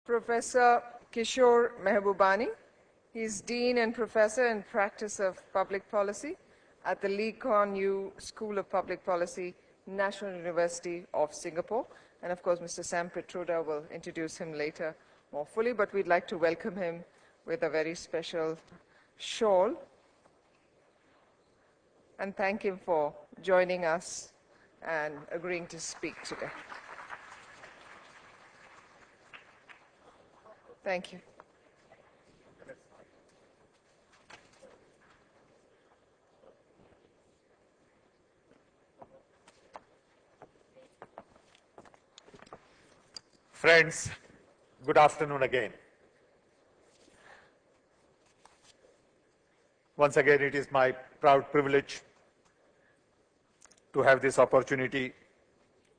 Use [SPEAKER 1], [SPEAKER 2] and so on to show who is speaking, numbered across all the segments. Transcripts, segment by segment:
[SPEAKER 1] Professor Kishore Mehbubani. He is Dean and Professor in Practice of Public Policy at the Lee Kuan Yew School of Public Policy, National University of Singapore. And of course, Mr. Sam Pitroda will introduce him later more fully, but we'd like to welcome him with a very special shawl and thank him for joining us and agreeing to speak today. Thank you.
[SPEAKER 2] Friends, good afternoon again. Once again, it is my proud privilege to have this opportunity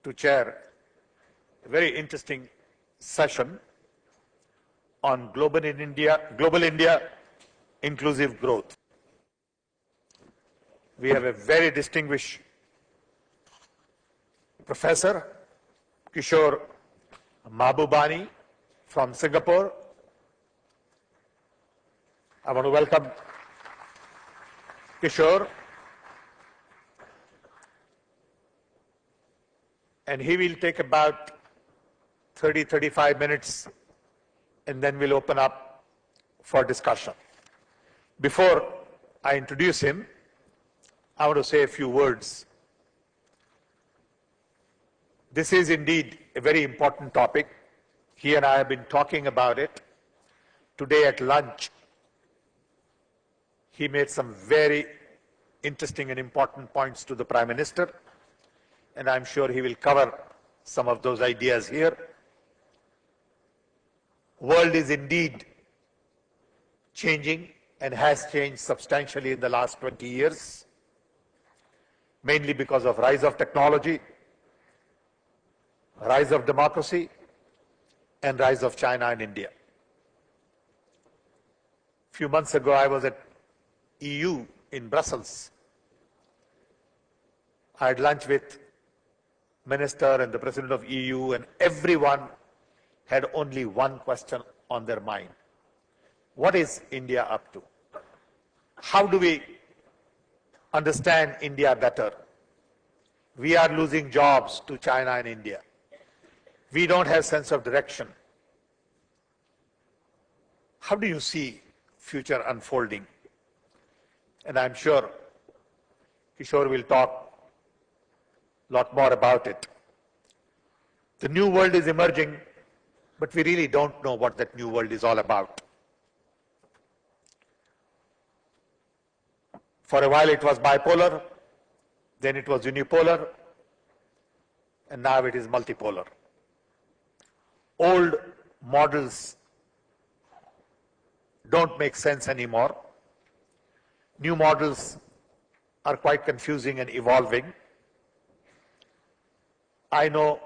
[SPEAKER 2] to chair a very interesting session on Global India, Inclusive Growth. We have a very distinguished Professor, Kishore Mehbubani from Singapore. I want to welcome Kishore, and he will take about 30-35 minutes, and then we'll open up for discussion. Before I introduce him, I want to say a few words. This is indeed a very important topic. He and I have been talking about it. Today at lunch, he made some very interesting and important points to the Prime Minister, and I'm sure he will cover some of those ideas here. World is indeed changing and has changed substantially in the last 20 years, mainly because of rise of technology, rise of democracy, and rise of China and India. A few months ago, I was at EU in Brussels. I had lunch with Minister and the President of EU, and everyone had only one question on their mind. What is India up to? How do we understand India better? We are losing jobs to China and India. We don't have sense of direction. How do you see future unfolding? And I'm sure Kishore will talk a lot more about it. The new world is emerging, but we really don't know what that new world is all about. For a while it was bipolar, then it was unipolar, and now it is multipolar. Old models don't make sense anymore. New models are quite confusing and evolving. I know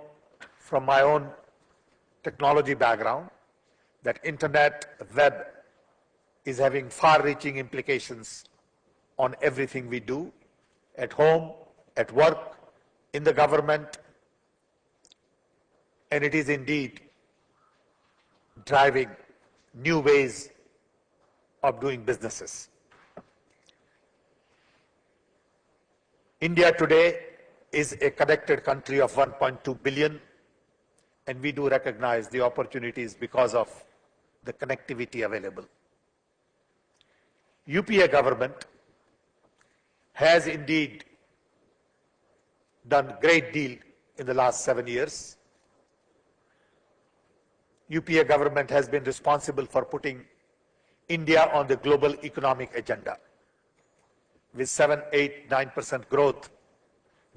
[SPEAKER 2] from my own technology background that internet, web is having far-reaching implications on everything we do, at home, at work, in the government, and it is indeed driving new ways of doing businesses. India today is a connected country of 1.2 billion, and we do recognize the opportunities because of the connectivity available. UPA government has indeed done a great deal in the last 7 years. UPA government has been responsible for putting India on the global economic agenda. With 7, 8, 9% growth,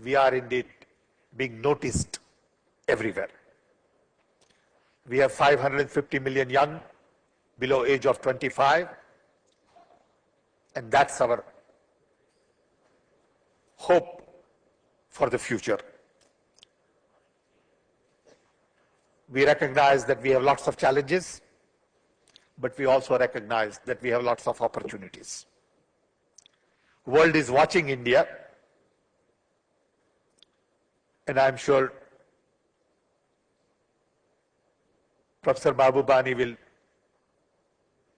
[SPEAKER 2] we are indeed being noticed everywhere. We have 550 million young below age of 25, and that's our hope for the future. We recognize that we have lots of challenges, but we also recognize that we have lots of opportunities. World is watching India, and I'm sure Professor Mahbubani will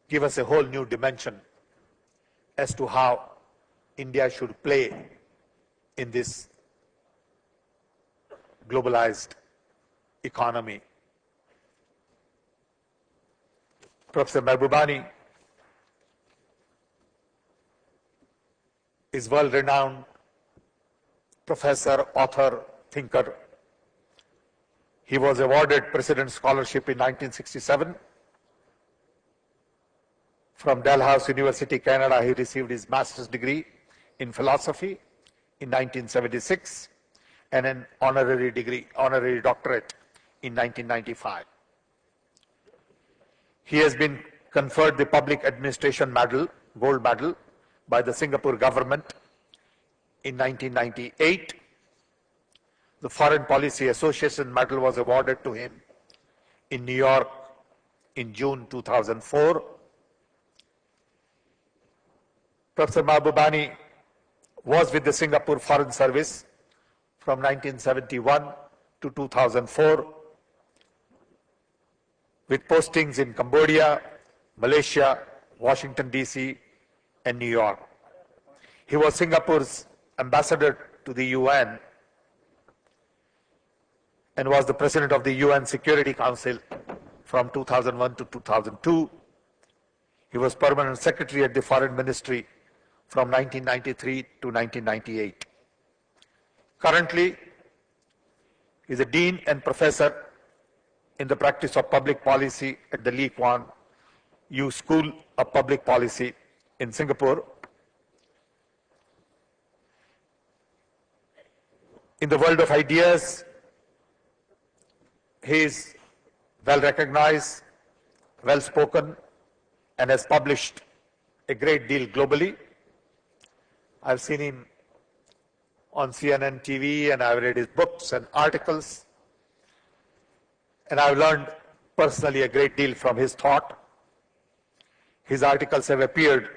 [SPEAKER 2] give us a whole new dimension as to how India should play in this globalized economy. Professor Mahbubani is world-renowned professor, author, thinker. He was awarded President's Scholarship in 1967. From Dalhousie University, Canada, he received his master's degree in philosophy in 1976 and an honorary doctorate in 1995. He has been conferred the Public Administration Medal, Gold Medal, by the Singapore government in 1998. The Foreign Policy Association Medal was awarded to him in New York in June 2004. Professor Mahbubani was with the Singapore Foreign Service from 1971 to 2004, with postings in Cambodia, Malaysia, Washington, D.C., and New York. He was Singapore's ambassador to the UN and was the president of the UN Security Council from 2001 to 2002. He was permanent secretary at the Foreign Ministry from 1993 to 1998. Currently, he is a dean and professor in the practice of public policy at the Lee Kuan Yew School of Public Policy in Singapore. In the world of ideas, he is well recognized, well spoken, and has published a great deal globally. I've seen him on CNN TV, and I've read his books and articles, and I've learned personally a great deal from his thought. His articles have appeared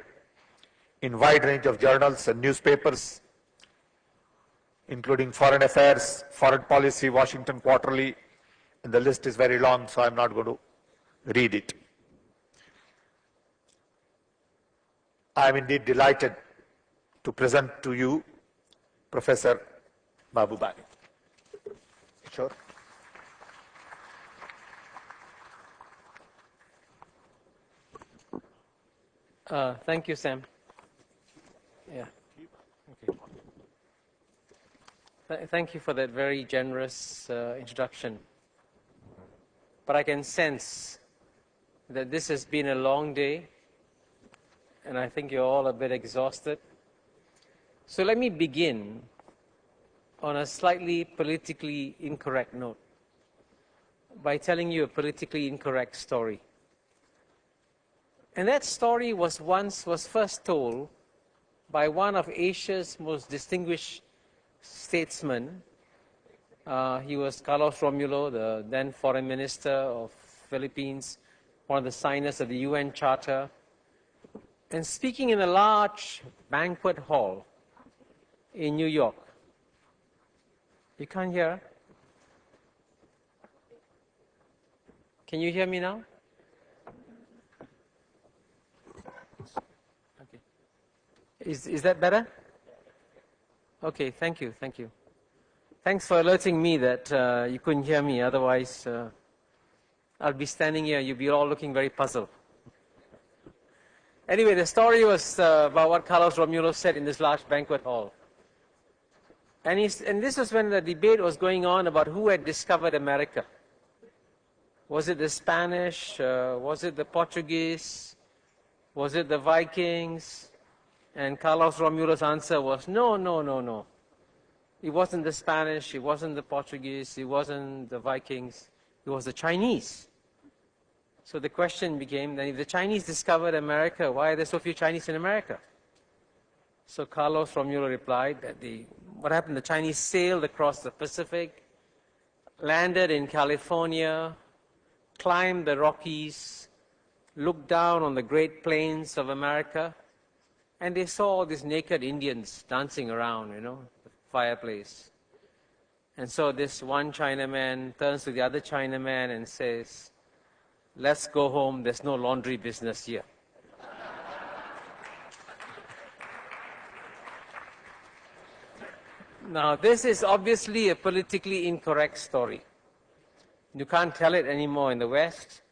[SPEAKER 2] in a wide range of journals and newspapers, including Foreign Affairs, Foreign Policy, Washington Quarterly, and the list is very long, so I'm not going to read it. I am indeed delighted to present to you Professor Mahbubani. Sure.
[SPEAKER 3] Thank you, Sam. Yeah. Okay. Thank you for that very generous introduction. But I can sense that this has been a long day, and I think you're all a bit exhausted. So let me begin on a slightly politically incorrect note by telling you a politically incorrect story. And that story was first told by one of Asia's most distinguished statesmen. He was Carlos Romulo, the then foreign minister of Philippines, one of the signers of the UN Charter. And speaking in a large banquet hall in New York. You can't hear? Can you hear me now? Okay. Is that better? Okay, thank you. Thanks for alerting me that you couldn't hear me, otherwise I'll be standing here, you'll be all looking very puzzled. Anyway, the story was about what Carlos Romulo said in this large banquet hall. And this was when the debate was going on about who had discovered America. Was it the Spanish? Was it the Portuguese? Was it the Vikings? And Carlos Romulo's answer was, no. It wasn't the Spanish, it wasn't the Portuguese, it wasn't the Vikings, it was the Chinese. So the question became, then if the Chinese discovered America, why are there so few Chinese in America? So Carlos Romulo replied that what happened, the Chinese sailed across the Pacific, landed in California, climbed the Rockies, looked down on the Great Plains of America, and they saw all these naked Indians dancing around, the fireplace. And so this one Chinaman turns to the other Chinaman and says, let's go home, there's no laundry business here. Now, this is obviously a politically incorrect story. You can't tell it anymore in the West.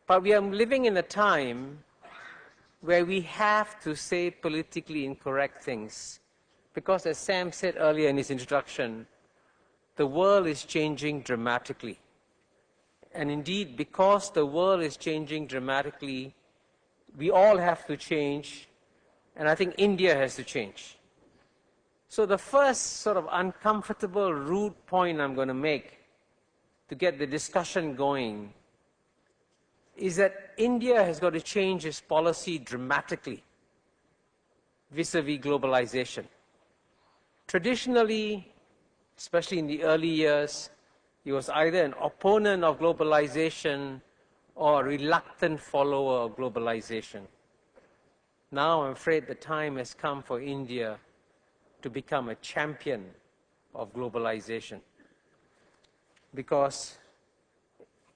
[SPEAKER 3] But we are living in a time where we have to say politically incorrect things. Because as Sam said earlier in his introduction, the world is changing dramatically. And indeed, because the world is changing dramatically, we all have to change, and I think India has to change. So the first sort of uncomfortable, rude point I'm going to make to get the discussion going is that India has got to change its policy dramatically vis-a-vis globalization. Traditionally, especially in the early years, he was either an opponent of globalization or a reluctant follower of globalization. Now I'm afraid the time has come for India to become a champion of globalization. Because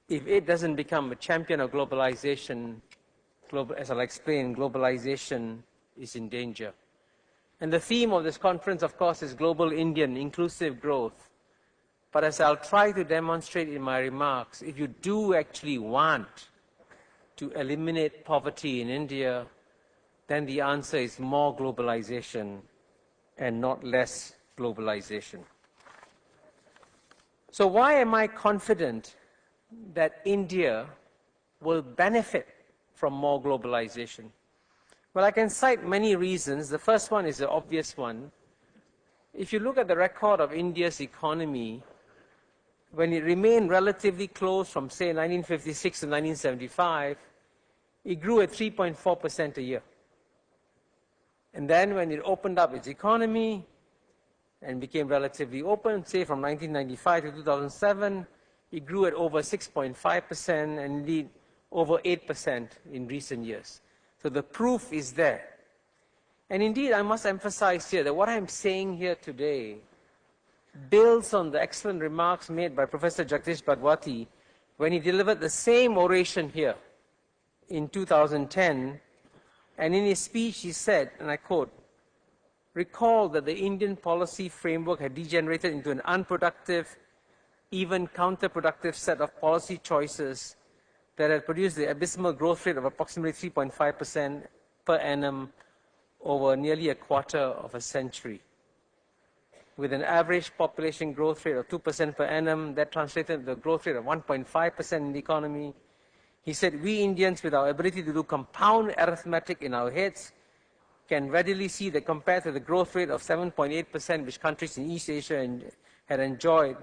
[SPEAKER 3] if it doesn't become a champion of globalization, as I'll explain, globalization is in danger. And the theme of this conference, of course, is Global Indian Inclusive Growth. But as I'll try to demonstrate in my remarks, if you do actually want to eliminate poverty in India, then the answer is more globalization and not less globalization. So why am I confident that India will benefit from more globalization? Well, I can cite many reasons. The first one is the obvious one. If you look at the record of India's economy, when it remained relatively close from, say, 1956 to 1975, it grew at 3.4% a year. And then when it opened up its economy and became relatively open, say from 1995 to 2007, it grew at over 6.5% and indeed over 8% in recent years. So the proof is there. And indeed, I must emphasize here that what I'm saying here today builds on the excellent remarks made by Professor Jagdish Bhagwati when he delivered the same oration here in 2010. And in his speech, he said, and I quote, "Recall that the Indian policy framework had degenerated into an unproductive, even counterproductive set of policy choices that had produced the abysmal growth rate of approximately 3.5% per annum over nearly a quarter of a century. With an average population growth rate of 2% per annum, that translated to the growth rate of 1.5% in the economy. He said, we Indians, with our ability to do compound arithmetic in our heads, can readily see that compared to the growth rate of 7.8% which countries in East Asia had enjoyed,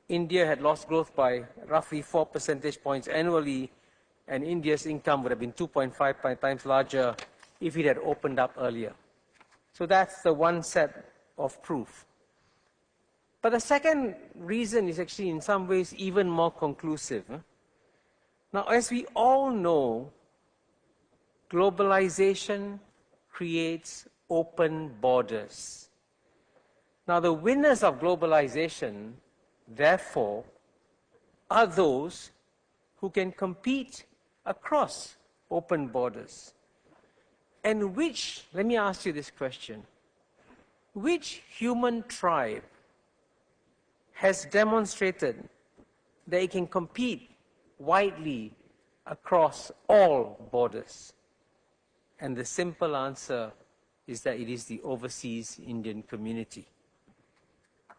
[SPEAKER 3] India had lost growth by roughly 4 percentage points annually, and India's income would have been 2.5 times larger if it had opened up earlier." So that's the one set of proof. But the second reason is actually in some ways even more conclusive. Now, as we all know, globalization creates open borders. Now, the winners of globalization, therefore, are those who can compete across open borders. And which, let me ask you this question, which human tribe has demonstrated that it can compete widely across all borders? And the simple answer is that it is the overseas Indian community.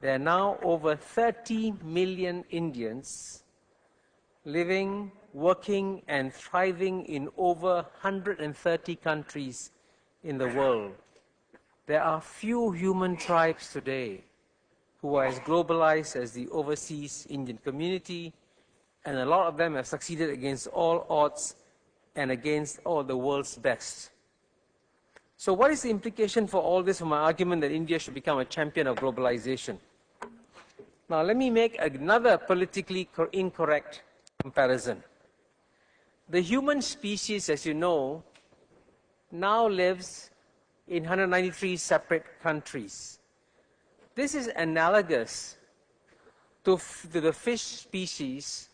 [SPEAKER 3] There are now over 30 million Indians living, working, and thriving in over 130 countries in the world. There are few human tribes today who are as globalized as the overseas Indian community, and a lot of them have succeeded against all odds and against all the world's best. So what is the implication for all this from my argument that India should become a champion of globalization? Now let me make another politically incorrect comparison. The human species, as you know, now lives in 193 separate countries. This is analogous to the fish species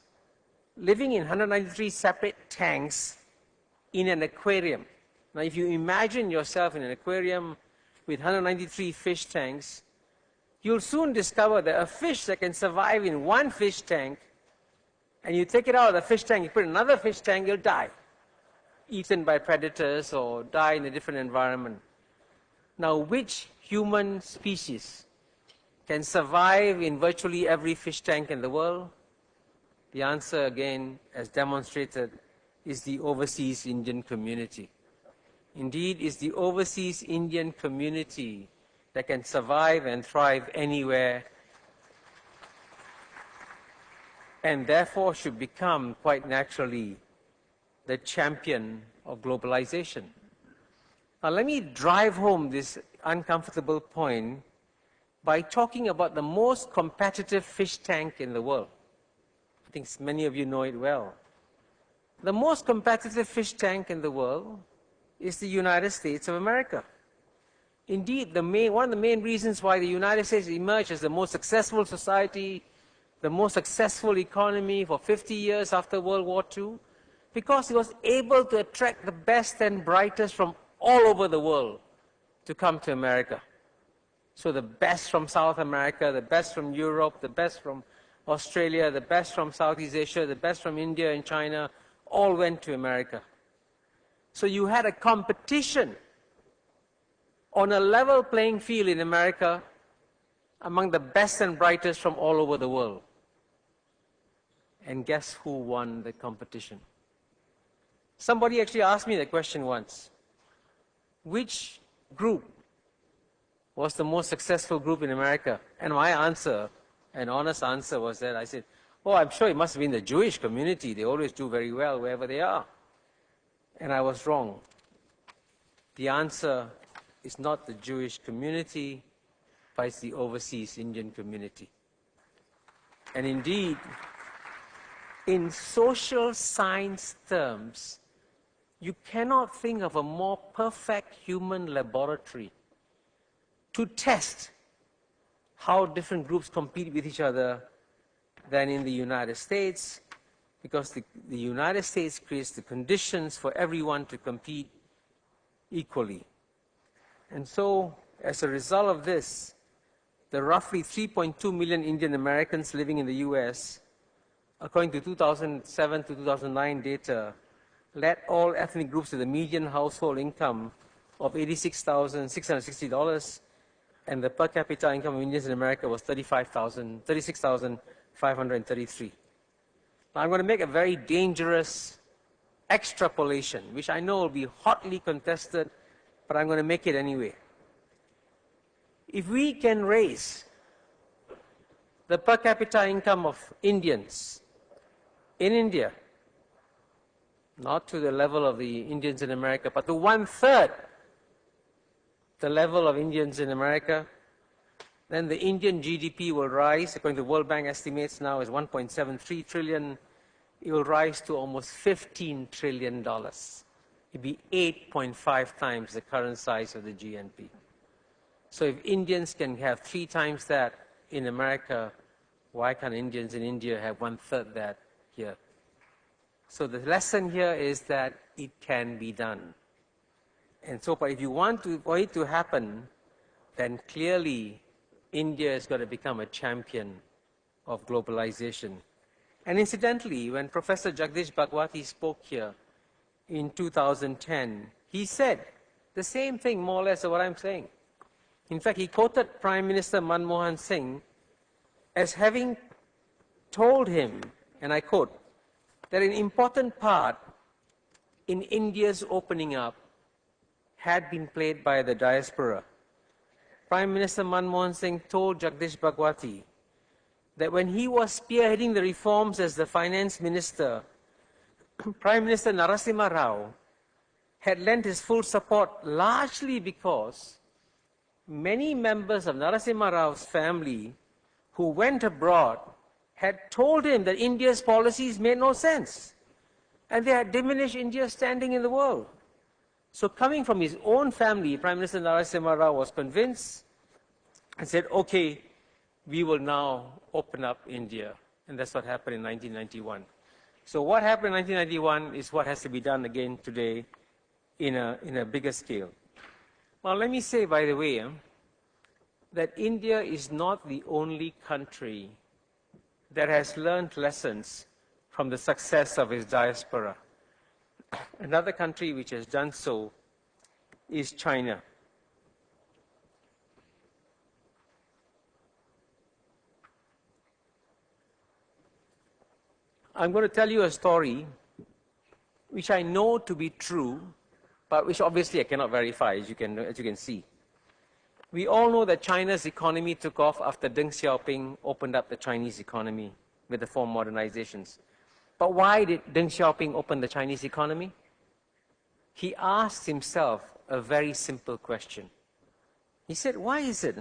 [SPEAKER 3] living in 193 separate tanks in an aquarium. Now, if you imagine yourself in an aquarium with 193 fish tanks, you'll soon discover that a fish that can survive in one fish tank, and you take it out of the fish tank, you put it in another fish tank, you'll die, eaten by predators or die in a different environment. Now, which human species can survive in virtually every fish tank in the world? The answer, again, as demonstrated, is the overseas Indian community. Indeed, it's the overseas Indian community that can survive and thrive anywhere, and therefore should become, quite naturally, the champion of globalization. Now, let me drive home this uncomfortable point by talking about the most competitive fish tank in the world. I think many of you know it well. The most competitive fish tank in the world is the United States of America. Indeed, one of the main reasons why the United States emerged as the most successful society, the most successful economy for 50 years after World War II, because it was able to attract the best and brightest from all over the world to come to America. So the best from South America, the best from Europe, the best from Australia, the best from Southeast Asia, the best from India and China, all went to America. So you had a competition on a level playing field in America among the best and brightest from all over the world. And guess who won the competition? Somebody actually asked me that question once. Which group was the most successful group in America? And my answer, an honest answer, was that I said, oh, I'm sure it must have been the Jewish community. They always do very well wherever they are. And I was wrong. The answer is not the Jewish community, but it's the overseas Indian community. And indeed, in social science terms, you cannot think of a more perfect human laboratory to test how different groups compete with each other than in the United States, because the United States creates the conditions for everyone to compete equally. And so, as a result of this, the roughly 3.2 million Indian Americans living in the US, according to 2007 to 2009 data, led all ethnic groups to the median household income of $86,660, and the per capita income of Indians in America was $36,533. Now, I'm going to make a very dangerous extrapolation, which I know will be hotly contested, but I'm going to make it anyway. If we can raise the per capita income of Indians in India, not to the level of the Indians in America, but to 1/3 the level of Indians in America, then the Indian GDP will rise, according to World Bank estimates now, is 1.73 trillion. It will rise to almost $15 trillion. It'd be 8.5 times the current size of the GNP. So if Indians can have 3 times that in America, why can't Indians in India have 1/3 that here? So the lesson here is that it can be done. And so, but if you want for it to happen, then clearly India is going to become a champion of globalization. And incidentally, when Professor Jagdish Bhagwati spoke here in 2010, he said the same thing more or less of what I'm saying. In fact, he quoted Prime Minister Manmohan Singh as having told him, and I quote, that an important part in India's opening up had been played by the diaspora. Prime Minister Manmohan Singh told Jagdish Bhagwati that when he was spearheading the reforms as the finance minister, Prime Minister Narasimha Rao had lent his full support largely because many members of Narasimha Rao's family who went abroad had told him that India's policies made no sense, and they had diminished India's standing in the world. So coming from his own family, Prime Minister Narasimha Rao was convinced and said, okay, we will now open up India. And that's what happened in 1991. So what happened in 1991 is what has to be done again today in a bigger scale. Well, let me say, by the way, that India is not the only country that has learned lessons from the success of its diaspora. Another country which has done so is China. I'm going to tell you a story which I know to be true, but which obviously I cannot verify, as you can see. We all know that China's economy took off after Deng Xiaoping opened up the Chinese economy with the 4 modernizations. But why did Deng Xiaoping open the Chinese economy? He asked himself a very simple question. He said, why is it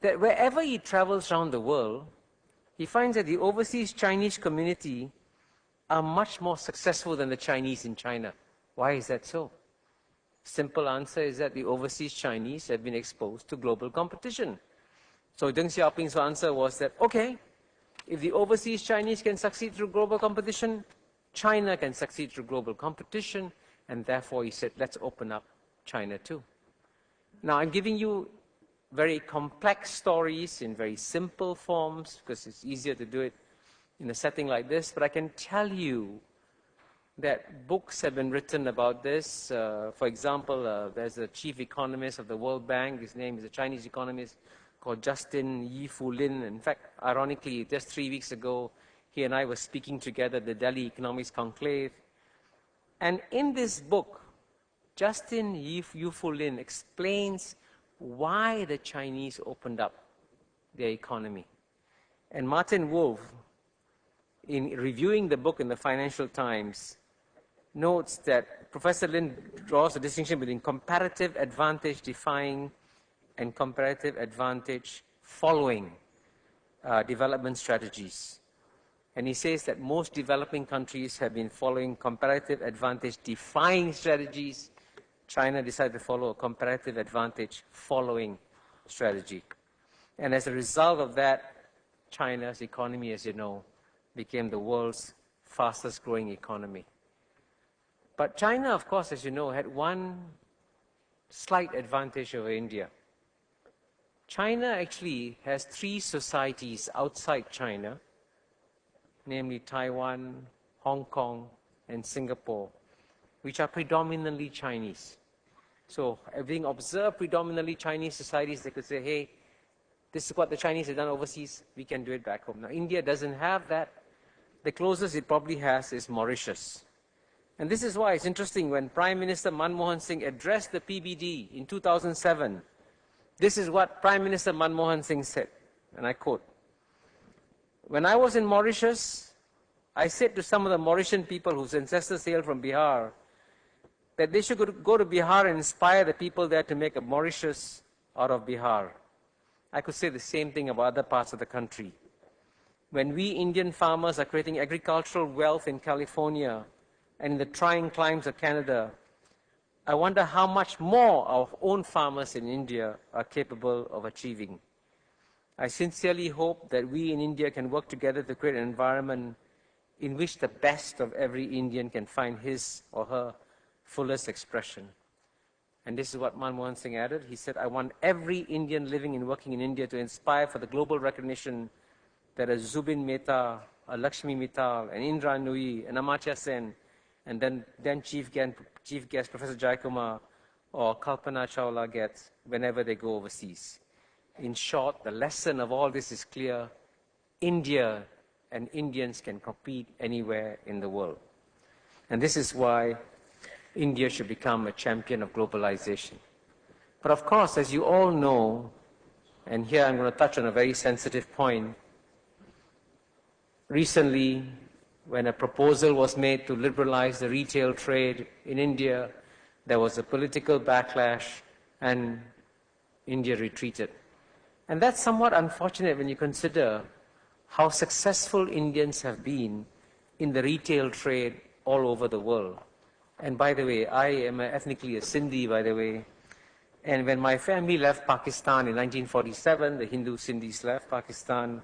[SPEAKER 3] that wherever he travels around the world, he finds that the overseas Chinese community are much more successful than the Chinese in China? Why is that so? Simple answer is that the overseas Chinese have been exposed to global competition. So Deng Xiaoping's answer was that, okay, if the overseas Chinese can succeed through global competition, China can succeed through global competition, and therefore he said, let's open up China too. Now I'm giving you very complex stories in very simple forms because it's easier to do it in a setting like this, but I can tell you that books have been written about this. For example, there's a chief economist of the World Bank. His name is a Chinese economist called Justin Yi-Fu-Lin. In fact, ironically, just 3 weeks ago, he and I were speaking together at the Delhi Economics Conclave. And in this book, Justin Yi-Fu-Lin explains why the Chinese opened up their economy. And Martin Wolf, in reviewing the book in the Financial Times, notes that Professor Lin draws a distinction between comparative advantage defying and comparative advantage following development strategies. And he says that most developing countries have been following comparative advantage defying strategies. China decided to follow a comparative advantage following strategy. And as a result of that, China's economy, as you know, became the world's fastest growing economy. But China, of course, as you know, had one slight advantage over India. China actually has 3 societies outside China, namely Taiwan, Hong Kong, and Singapore, which are predominantly Chinese. So, having observed predominantly Chinese societies, they could say, hey, this is what the Chinese have done overseas, we can do it back home. Now, India doesn't have that. The closest it probably has is Mauritius. And this is why it's interesting when Prime Minister Manmohan Singh addressed the PBD in 2007. This is what Prime Minister Manmohan Singh said, and I quote, when I was in Mauritius, I said to some of the Mauritian people whose ancestors hail from Bihar that they should go to Bihar and inspire the people there to make a Mauritius out of Bihar. I could say the same thing about other parts of the country. When we Indian farmers are creating agricultural wealth in California and in the trying climes of Canada, I wonder how much more our own farmers in India are capable of achieving. I sincerely hope that we in India can work together to create an environment in which the best of every Indian can find his or her fullest expression. And this is what Manmohan Singh added. He said, I want every Indian living and working in India to inspire for the global recognition that a Zubin Mehta, a Lakshmi Mittal, an Indra Nui, an Amartya Sen, and then Chief Guest Professor Jayakumar or Kalpana Chawla gets whenever they go overseas. In short, the lesson of all this is clear. India and Indians can compete anywhere in the world. And this is why India should become a champion of globalization. But of course, as you all know, and here I'm going to touch on a very sensitive point, recently, when a proposal was made to liberalize the retail trade in India, there was a political backlash and India retreated. And that's somewhat unfortunate when you consider how successful Indians have been in the retail trade all over the world. And by the way, I am ethnically a Sindhi, by the way. And when my family left Pakistan in 1947, the Hindu Sindhis left Pakistan,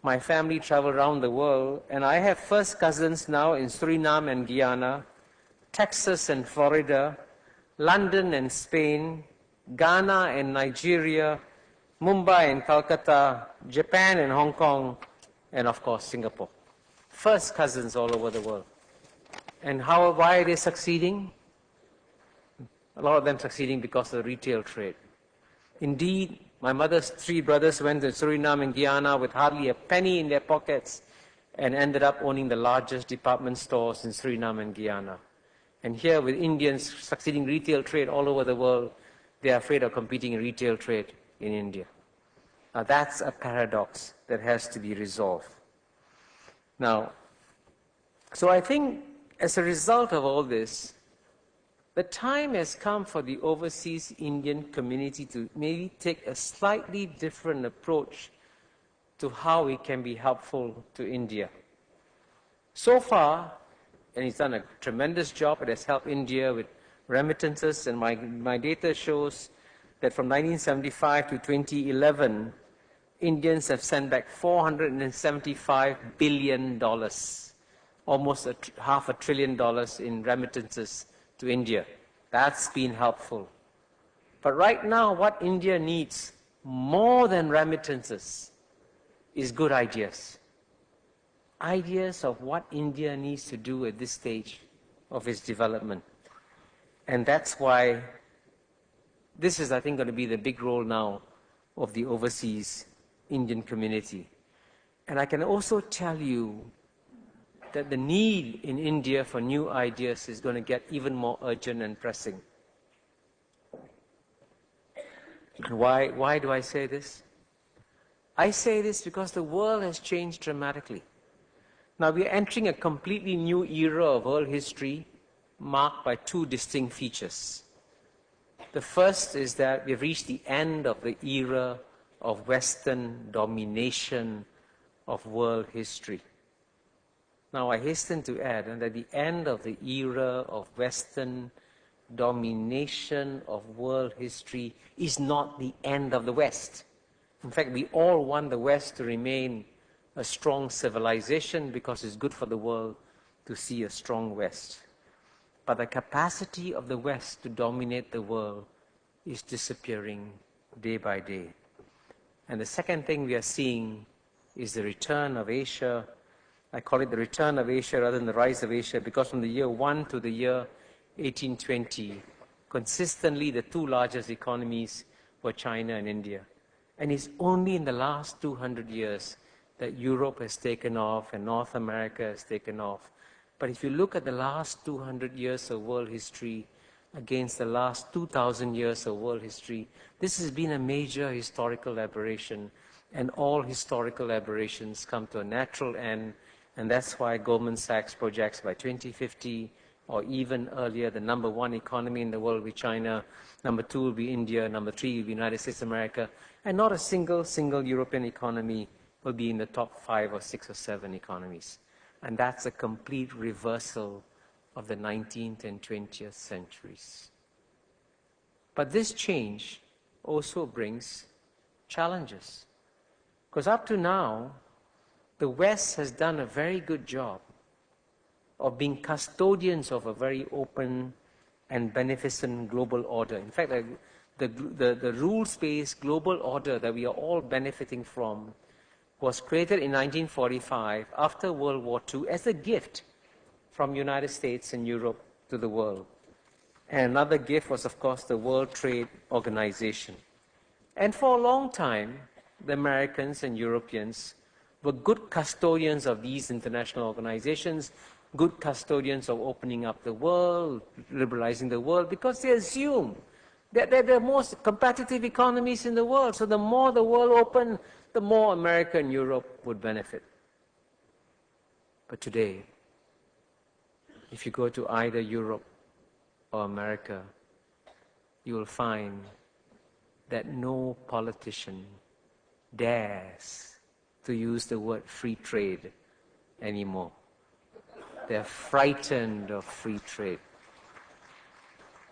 [SPEAKER 3] my family traveled around the world, and I have first cousins now in Suriname and Guyana, Texas and Florida, London and Spain, Ghana and Nigeria, Mumbai and Calcutta, Japan and Hong Kong, and of course Singapore. First cousins all over the world. And why are they succeeding? A lot of them succeeding because of the retail trade. Indeed, my mother's 3 brothers went to Suriname and Guyana with hardly a penny in their pockets and ended up owning the largest department stores in Suriname and Guyana. And here, with Indians succeeding retail trade all over the world, they are afraid of competing in retail trade in India. Now, that's a paradox that has to be resolved. Now, so I think as a result of all this, the time has come for the overseas Indian community to maybe take a slightly different approach to how it can be helpful to India. So far, and he's done a tremendous job, it has helped India with remittances, and my data shows that from 1975 to 2011, Indians have sent back $475 billion, almost $500 billion in remittances to India. That's been helpful. But right now, what India needs more than remittances is good ideas. Ideas of what India needs to do at this stage of its development. And that's why this is, I think, going to be the big role now of the overseas Indian community. And I can also tell you that the need in India for new ideas is going to get even more urgent and pressing. And why do I say this? I say this because the world has changed dramatically. Now we are entering a completely new era of world history marked by 2 distinct features. The first is that we've reached the end of the era of Western domination of world history. Now, I hasten to add that the end of the era of Western domination of world history is not the end of the West. In fact, we all want the West to remain a strong civilization because it's good for the world to see a strong West. But the capacity of the West to dominate the world is disappearing day by day. And the second thing we are seeing is the return of Asia. I call it the return of Asia rather than the rise of Asia, because from the year 1 to the year 1820, consistently the 2 largest economies were China and India. And it's only in the last 200 years that Europe has taken off and North America has taken off. But if you look at the last 200 years of world history against the last 2,000 years of world history, this has been a major historical aberration, and all historical aberrations come to a natural end. And that's why Goldman Sachs projects by 2050, or even earlier, the number 1 economy in the world will be China, number 2 will be India, number 3 will be United States of America, and not a single European economy will be in the top 5 or 6 or 7 economies. And that's a complete reversal of the 19th and 20th centuries. But this change also brings challenges. Because up to now, the West has done a very good job of being custodians of a very open and beneficent global order. In fact, the rules-based global order that we are all benefiting from was created in 1945 after World War II as a gift from United States and Europe to the world. And another gift was, of course, the World Trade Organization. And for a long time, the Americans and Europeans were good custodians of these international organizations, good custodians of opening up the world, liberalizing the world, because they assume that they're the most competitive economies in the world. So the more the world opened, the more America and Europe would benefit. But today, if you go to either Europe or America, you will find that no politician dares to use the word free trade anymore. They're frightened of free trade.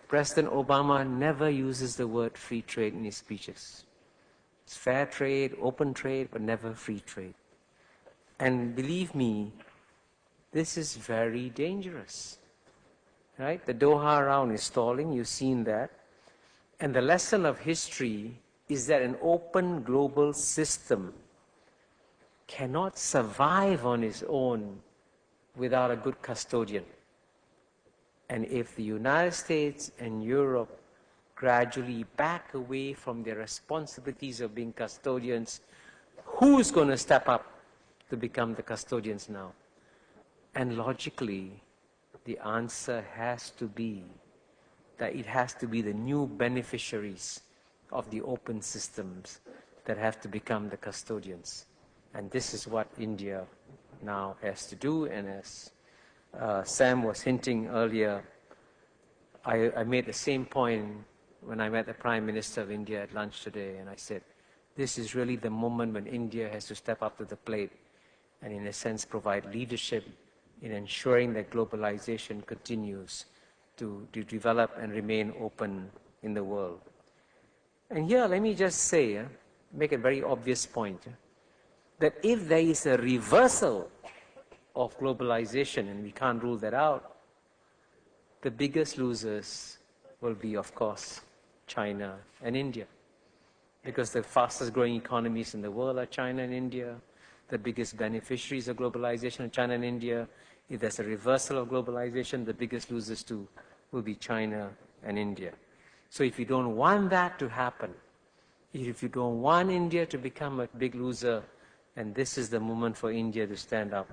[SPEAKER 3] President Obama never uses the word free trade in his speeches. It's fair trade, open trade, but never free trade. And believe me, this is very dangerous. Right? The Doha round is stalling, you've seen that. And the lesson of history is that an open global system cannot survive on its own without a good custodian. And if the United States and Europe gradually back away from their responsibilities of being custodians, who's going to step up to become the custodians now? And logically, the answer has to be that it has to be the new beneficiaries of the open systems that have to become the custodians. And this is what India now has to do. And as Sam was hinting earlier, I made the same point when I met the Prime Minister of India at lunch today, and I said, this is really the moment when India has to step up to the plate and in a sense provide leadership in ensuring that globalization continues to develop and remain open in the world. And here, let me just say, make a very obvious point, that if there is a reversal of globalization, and we can't rule that out, the biggest losers will be, of course, China and India. Because the fastest growing economies in the world are China and India. The biggest beneficiaries of globalization are China and India. If there's a reversal of globalization, the biggest losers too will be China and India. So if you don't want that to happen, if you don't want India to become a big loser, then this is the moment for India to stand up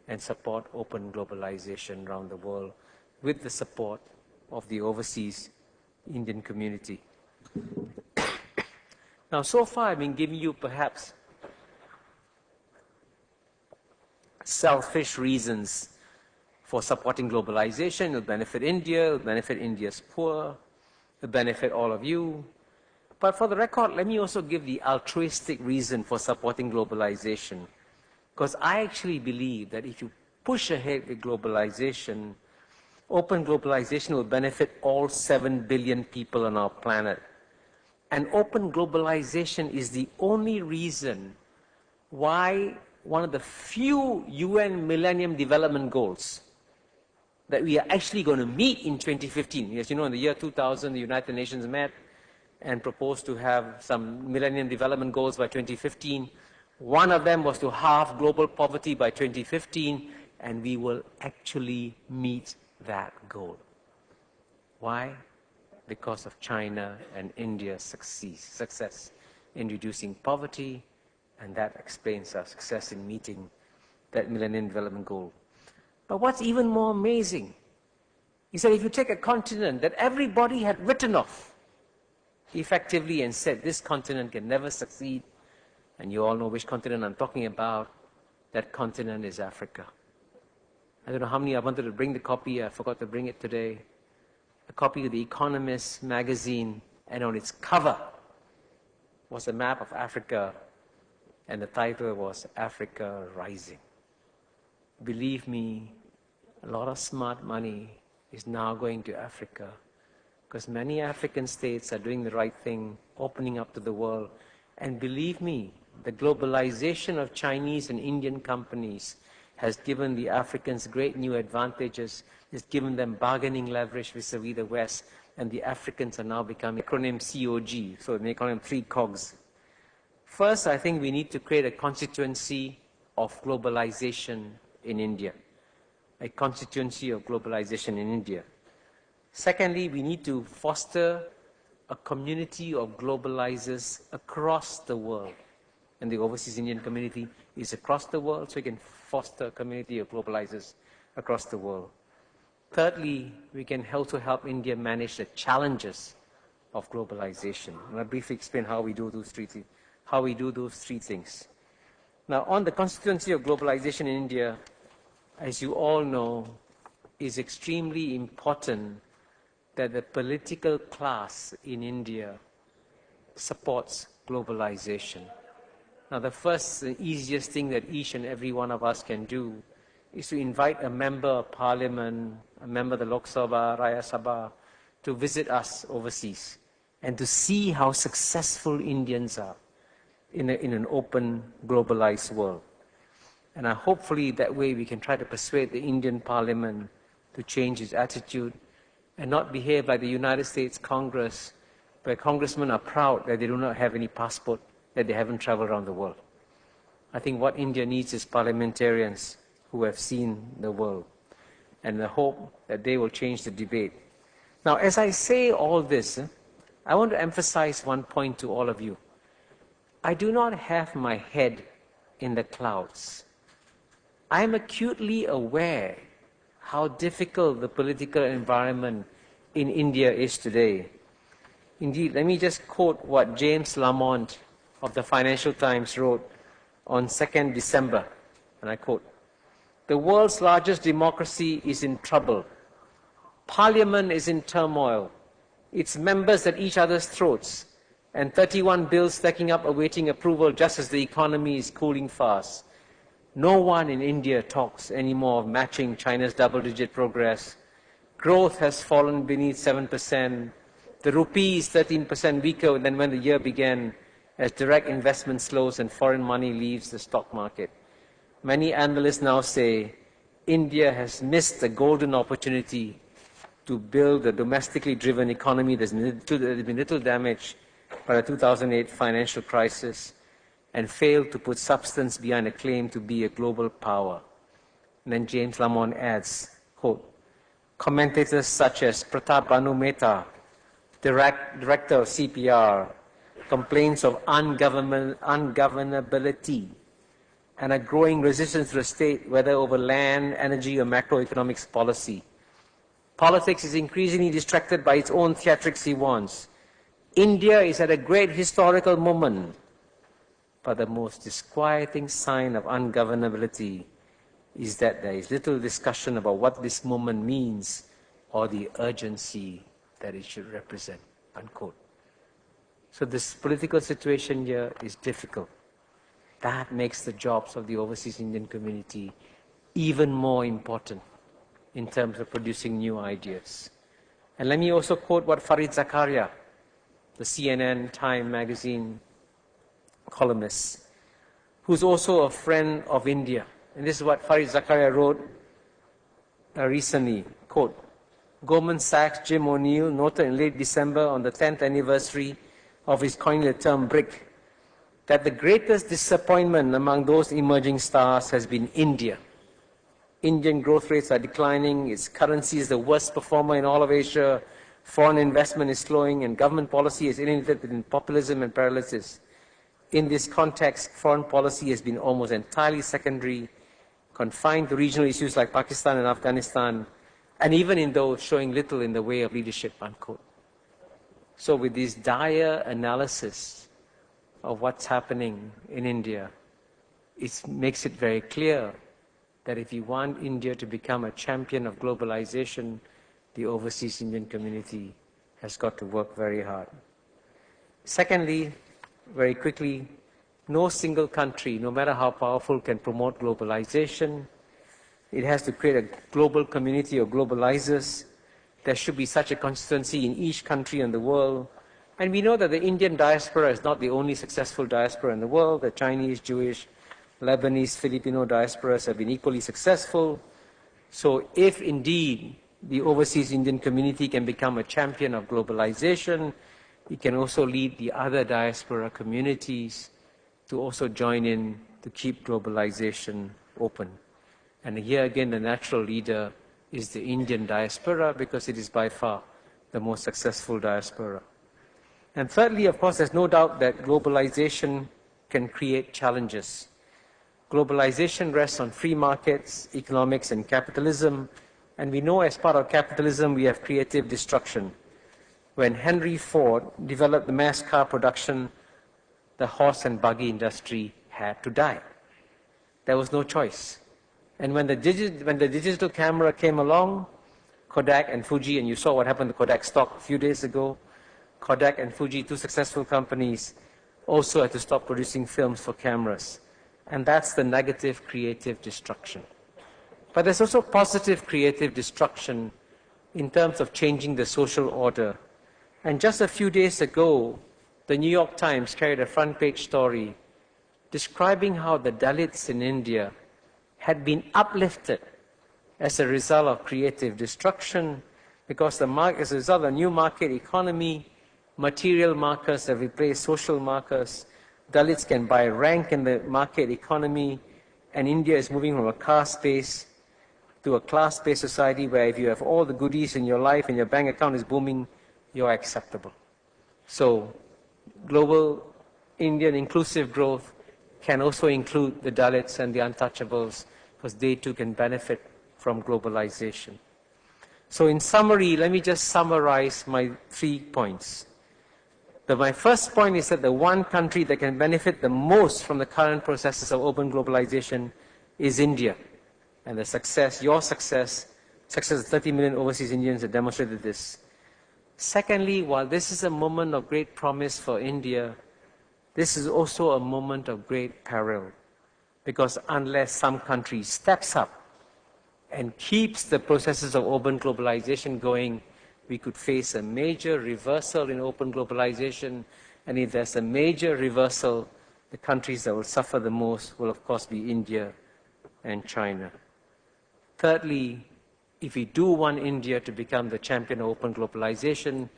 [SPEAKER 3] and support open globalization around the world with the support of the overseas Indian community. Now, so far I've been giving you perhaps selfish reasons for supporting globalization. It'll benefit India, it'll benefit India's poor, it'll benefit all of you. But for the record, let me also give the altruistic reason for supporting globalization. Because I actually believe that if you push ahead with globalization, open globalization will benefit all 7 billion people on our planet. And open globalization is the only reason why one of the few UN Millennium Development Goals that we are actually going to meet in 2015. As you know, in the year 2000, the United Nations met and proposed to have some Millennium Development Goals by 2015. One of them was to halve global poverty by 2015, and we will actually meet that goal. Why? Because of China and India's success in reducing poverty, and that explains our success in meeting that Millennium Development Goal. But what's even more amazing is that if you take a continent that everybody had written off effectively and said this continent can never succeed, and you all know which continent I'm talking about, that continent is Africa. I don't know how many I wanted to bring the copy, I forgot to bring it today. A copy of The Economist magazine, and on its cover was a map of Africa, and the title was Africa Rising. Believe me, a lot of smart money is now going to Africa, because many African states are doing the right thing, opening up to the world. And believe me, the globalization of Chinese and Indian companies has given the Africans great new advantages. It's given them bargaining leverage vis-a-vis the West, and the Africans are now becoming acronym COG, so they call them 3 cogs. First, I think we need to create a constituency of globalization in India, a constituency of globalization in India. Secondly, we need to foster a community of globalizers across the world. And the overseas Indian community is across the world, so we can foster a community of globalizers across the world. Thirdly, we can also help India manage the challenges of globalization. And I'll briefly explain how we do those three things. Now, on the constituency of globalization in India, as you all know, is extremely important that the political class in India supports globalization. Now, the first, the easiest thing that each and every one of us can do is to invite a member of parliament, a member of the Lok Sabha, Rajya Sabha, to visit us overseas and to see how successful Indians are in an open, globalized world. And hopefully that way we can try to persuade the Indian Parliament to change its attitude and not behave like the United States Congress, where congressmen are proud that they do not have any passport, that they haven't traveled around the world. I think what India needs is parliamentarians who have seen the world, and the hope that they will change the debate. Now, as I say all this, I want to emphasize one point to all of you. I do not have my head in the clouds. I am acutely aware how difficult the political environment in India is today. Indeed, let me just quote what James Lamont of the Financial Times wrote on 2nd December, and I quote, "The world's largest democracy is in trouble. Parliament is in turmoil, its members at each other's throats, and 31 bills stacking up awaiting approval just as the economy is cooling fast. No one in India talks anymore of matching China's double-digit progress. Growth has fallen beneath 7%. The rupee is 13% weaker than when the year began, as direct investment slows and foreign money leaves the stock market. Many analysts now say India has missed the golden opportunity to build a domestically driven economy that has been little damaged by the 2008 financial crisis and failed to put substance behind a claim to be a global power." And then James Lamont adds, quote, "Commentators such as Pratap Banu Mehta, director of CPR, complains of ungovernability and a growing resistance to the state, whether over land, energy, or macroeconomics policy. Politics is increasingly distracted by its own theatrics, he wants. India is at a great historical moment, but the most disquieting sign of ungovernability is that there is little discussion about what this moment means or the urgency that it should represent," unquote. So this political situation here is difficult. That makes the jobs of the overseas Indian community even more important in terms of producing new ideas. And let me also quote what Farid Zakaria, the CNN Time magazine columnist, who's also a friend of India. And this is what Farid Zakaria wrote recently, quote, "Goldman Sachs' Jim O'Neill noted in late December on the 10th anniversary of his coining the term BRIC that the greatest disappointment among those emerging stars has been India. Indian growth rates are declining, its currency is the worst performer in all of Asia, foreign investment is slowing, and government policy is inundated in populism and paralysis. In this context, foreign policy has been almost entirely secondary, confined to regional issues like Pakistan and Afghanistan, and even in those showing little in the way of leadership," unquote. So with this dire analysis of what's happening in India, it makes it very clear that if you want India to become a champion of globalization, the overseas Indian community has got to work very hard. Secondly, very quickly, no single country, no matter how powerful, can promote globalization. It has to create a global community of globalizers. There should be such a constituency in each country in the world. And we know that the Indian diaspora is not the only successful diaspora in the world. The Chinese, Jewish, Lebanese, Filipino diasporas have been equally successful. So if indeed the overseas Indian community can become a champion of globalization, it can also lead the other diaspora communities to also join in to keep globalization open. And here again, the natural leader is the Indian diaspora because it is by far the most successful diaspora. And thirdly, of course, there's no doubt that globalization can create challenges. Globalization rests on free markets, economics, and capitalism. And we know as part of capitalism, we have creative destruction. When Henry Ford developed the mass car production, the horse and buggy industry had to die. There was no choice. And when the digital camera came along, Kodak and Fuji, and you saw what happened to Kodak stock a few days ago, Kodak and Fuji, two successful companies, also had to stop producing films for cameras. And that's the negative creative destruction. But there's also positive creative destruction in terms of changing the social order. And just a few days ago, the New York Times carried a front page story describing how the Dalits in India had been uplifted as a result of creative destruction, because as a result of the new market economy, material markers have replaced social markers. Dalits can buy rank in the market economy, and India is moving from a caste-based to a class-based society where if you have all the goodies in your life and your bank account is booming, you're acceptable. So global Indian inclusive growth can also include the Dalits and the untouchables, because they too can benefit from globalization. So in summary, let me just summarize my 3 points. My first point is that the one country that can benefit the most from the current processes of open globalization is India. And the success, your success of 30 million overseas Indians have demonstrated this. Secondly, while this is a moment of great promise for India, this is also a moment of great peril, because unless some country steps up and keeps the processes of open globalization going, we could face a major reversal in open globalization, and if there's a major reversal, the countries that will suffer the most will of course be India and China. Thirdly, if we do want India to become the champion of open globalization,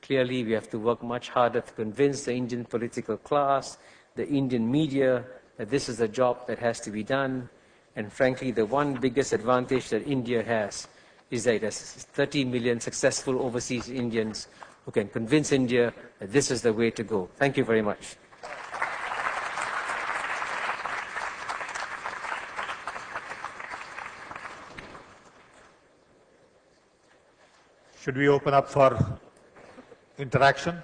[SPEAKER 3] clearly we have to work much harder to convince the Indian political class, the Indian media, that this is a job that has to be done. And frankly, the one biggest advantage that India has is that it has 30 million successful overseas Indians who can convince India that this is the way to go. Thank you very much.
[SPEAKER 2] Should we open up for interaction?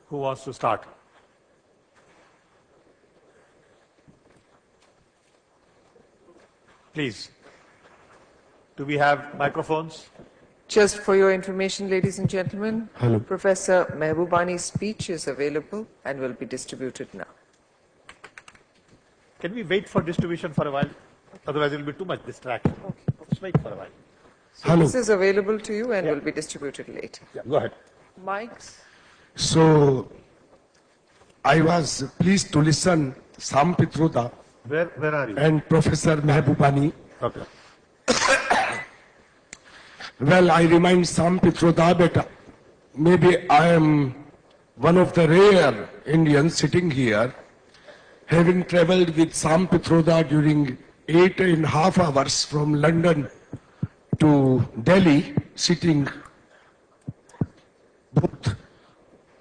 [SPEAKER 2] Who wants to start? Please. Do we have microphones?
[SPEAKER 1] Just for your information, ladies and gentlemen,
[SPEAKER 4] Hello.
[SPEAKER 1] Professor Mehbubani's speech is available and will be distributed now.
[SPEAKER 2] Can we wait for distribution for a while? Otherwise, it will be too much distraction. Just wait for a while.
[SPEAKER 4] Hello.
[SPEAKER 1] This is available to you and will be distributed later.
[SPEAKER 2] Yeah, go ahead.
[SPEAKER 1] Mics.
[SPEAKER 4] So, I was pleased to listen Sam Pitroda
[SPEAKER 2] Where are you?
[SPEAKER 4] and Professor Mehbubani.
[SPEAKER 2] Okay.
[SPEAKER 4] Well, I remind Sam Pitroda that maybe I am one of the rare Indians sitting here, having traveled with Sam Pitroda during 8.5 hours from London to Delhi, sitting both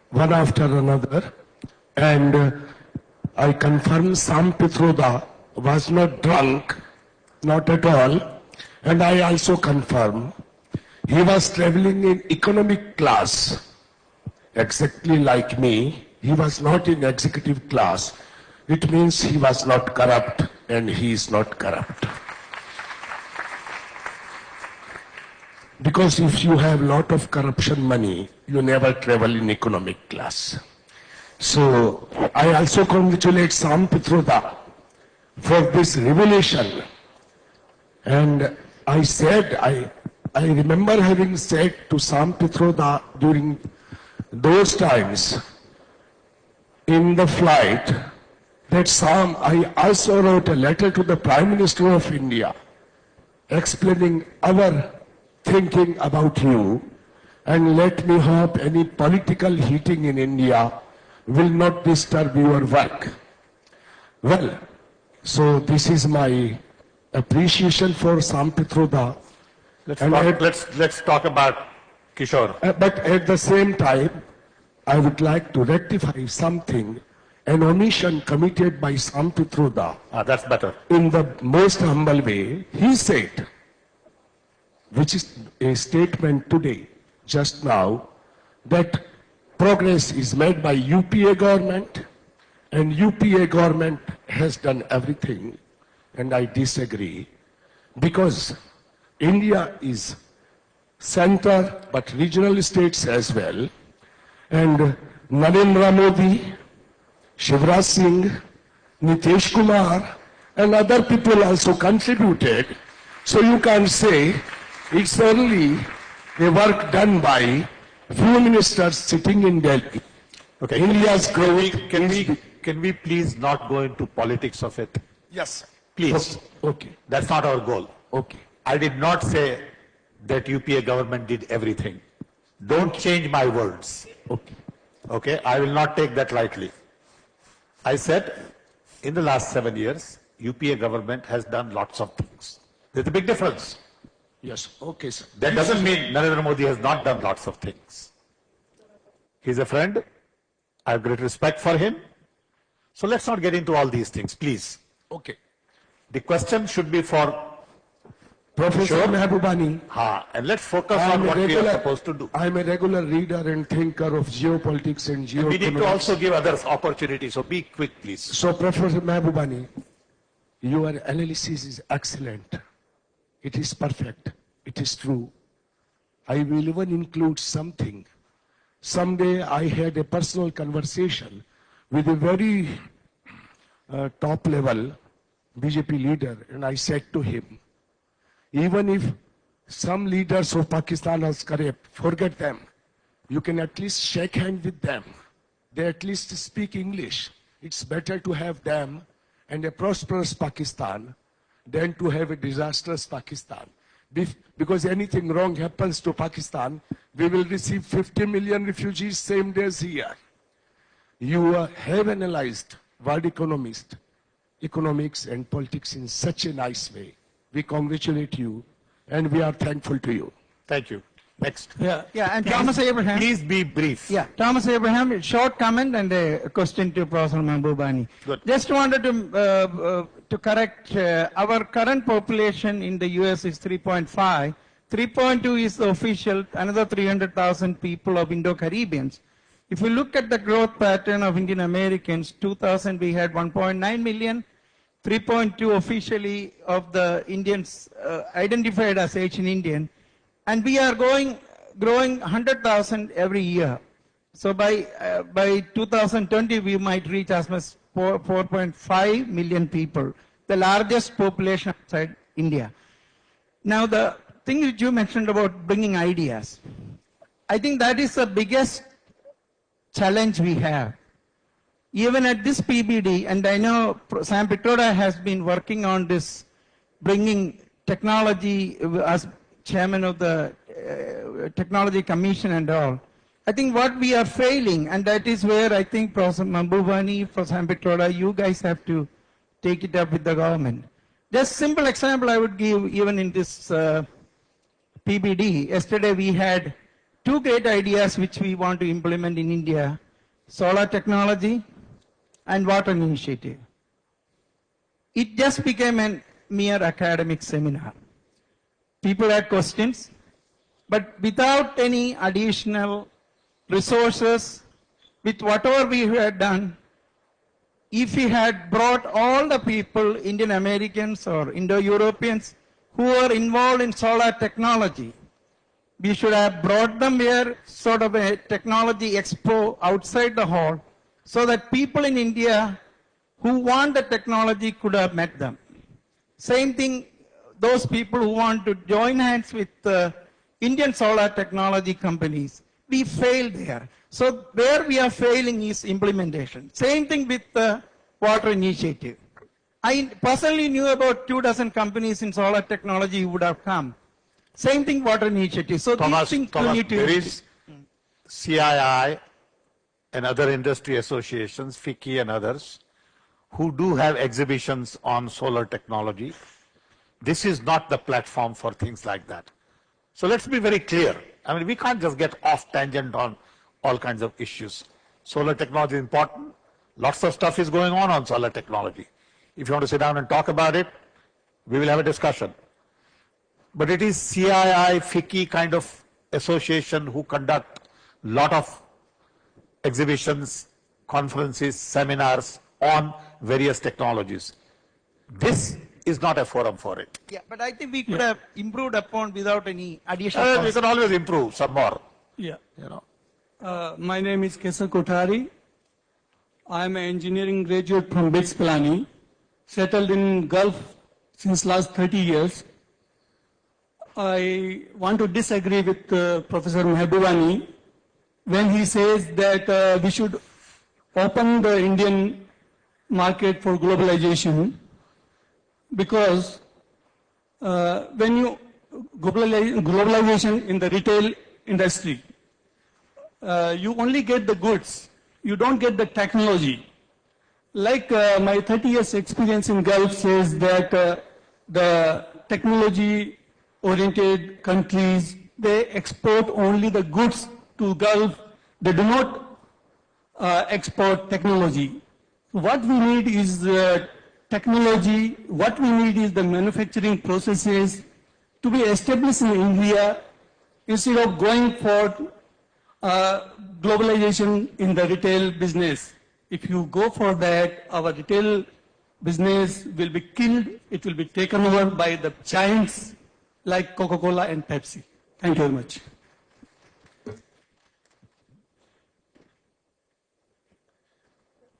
[SPEAKER 4] one after another, and I confirm Sam Pitroda was not drunk, not at all, and I also confirm he was traveling in economic class, exactly like me. He was not in executive class. It means he was not corrupt, and he is not corrupt. Because if you have lot of corruption money, you never travel in economic class. So I also congratulate Sam Pitroda for this revelation. And I said, I remember having said to Sam Pitroda during those times in the flight that Sam, I also wrote a letter to the Prime Minister of India explaining our thinking about you, and let me hope any political heating in India will not disturb your work. Well, so this is my appreciation for Sam Pitroda.
[SPEAKER 2] Let's talk about Kishore.
[SPEAKER 4] But at the same time, I would like to rectify something, an omission committed by Sam Pitroda.
[SPEAKER 2] That's better.
[SPEAKER 4] In the most humble way, he said, which is a statement today, just now, that progress is made by UPA government, and UPA government has done everything, and I disagree, because India is center, but regional states as well, and Narendra Modi, Shivraj Singh, Nitish Kumar, and other people also contributed. So you can say it's only a work done by few ministers sitting in Delhi.
[SPEAKER 2] Okay.
[SPEAKER 4] India's growth.
[SPEAKER 2] Can we can we please not go into politics of it?
[SPEAKER 4] Yes.
[SPEAKER 2] Please.
[SPEAKER 4] Okay.
[SPEAKER 2] That's not our goal.
[SPEAKER 4] Okay.
[SPEAKER 2] I did not say that UPA government did everything. Don't change my words.
[SPEAKER 4] Okay.
[SPEAKER 2] Okay? I will not take that lightly. I said, in the last 7 years, UPA government has done lots of things. There's a big difference.
[SPEAKER 4] Yes. Okay, sir.
[SPEAKER 2] That doesn't mean Narendra Modi has not done lots of things. He's a friend. I have great respect for him. So let's not get into all these things, please.
[SPEAKER 4] Okay.
[SPEAKER 2] The question should be for
[SPEAKER 4] Professor Mehbubani,
[SPEAKER 2] and let's focus on what we are supposed to do.
[SPEAKER 4] I'm a regular reader and thinker of geopolitics and geoeconomics.
[SPEAKER 2] We need to also give others opportunities, so be quick, please.
[SPEAKER 4] So, Professor Mehbubani, your analysis is excellent. It is perfect. It is true. I will even include something. Someday I had a personal conversation with a very top level BJP leader, and I said to him, even if some leaders of Pakistan are corrupt, forget them. You can at least shake hands with them. They at least speak English. It's better to have them and a prosperous Pakistan than to have a disastrous Pakistan. Because anything wrong happens to Pakistan, we will receive 50 million refugees same day as here. You have analyzed world economics and politics in such a nice way. We congratulate you and we are thankful to you.
[SPEAKER 2] Thank you. Next.
[SPEAKER 5] Yeah, and Thomas Abraham.
[SPEAKER 2] Please be brief.
[SPEAKER 5] Yeah, Thomas Abraham, short comment and a question to Professor Mehbubani.
[SPEAKER 2] Good.
[SPEAKER 5] Just wanted to correct, our current population in the US is 3.5. 3.2 is the official, another 300,000 people of Indo-Caribbeans. If you look at the growth pattern of Indian Americans, 2000 we had 1.9 million, 3.2 officially of the Indians identified as Asian Indian, and we are growing 100,000 every year. So by 2020 we might reach as much as 4.5 million people, the largest population outside India. Now the thing that you mentioned about bringing ideas, I think that is the biggest challenge we have. Even at this PBD, and I know Sam Pitroda has been working on this, bringing technology as chairman of the Technology Commission and all. I think what we are failing, and that is where I think Professor Mehbubani, Professor Sam Pitroda, you guys have to take it up with the government. Just simple example I would give even in this PBD. Yesterday we had two great ideas which we want to implement in India: solar technology and water initiative. It just became a mere academic seminar. People had questions, but without any additional resources, with whatever we had done, if we had brought all the people, Indian Americans or Indo-Europeans, who are involved in solar technology, we should have brought them here, sort of a technology expo outside the hall, so that people in India who want the technology could have met them. Same thing, those people who want to join hands with Indian solar technology companies, we failed there. So where we are failing is implementation. Same thing with the water initiative. I personally knew about 24 companies in solar technology who would have come. Same thing, water initiative. So
[SPEAKER 2] Thomas,
[SPEAKER 5] these things you need to...
[SPEAKER 2] There is CII and other industry associations, FICCI and others, who do have exhibitions on solar technology. This is not the platform for things like that. So let's be very clear. I mean, we can't just get off tangent on all kinds of issues. Solar technology is important. Lots of stuff is going on solar technology. If you want to sit down and talk about it, we will have a discussion. But it is CII, FICCI kind of association who conduct lot of exhibitions, conferences, seminars on various technologies. This is not a forum for it.
[SPEAKER 5] Yeah, but I think we could have improved upon without any additional cost.
[SPEAKER 2] We can always improve some more.
[SPEAKER 6] Yeah.
[SPEAKER 2] You know.
[SPEAKER 6] My name is Kesa Kothari. I am an engineering graduate from BITS Pilani, settled in Gulf since last 30 years. I want to disagree with Professor Mehbubani when he says that we should open the Indian market for globalization, because when you globalization in the retail industry, you only get the goods, you don't get the technology. Like my 30 years experience in Gulf says that the technology-oriented countries, they export only the goods to Gulf. They do not export technology. What we need is technology. What we need is the manufacturing processes to be established in India instead of going for globalization in the retail business. If you go for that, our retail business will be killed. It will be taken over by the giants like Coca-Cola and Pepsi. Thank you very much.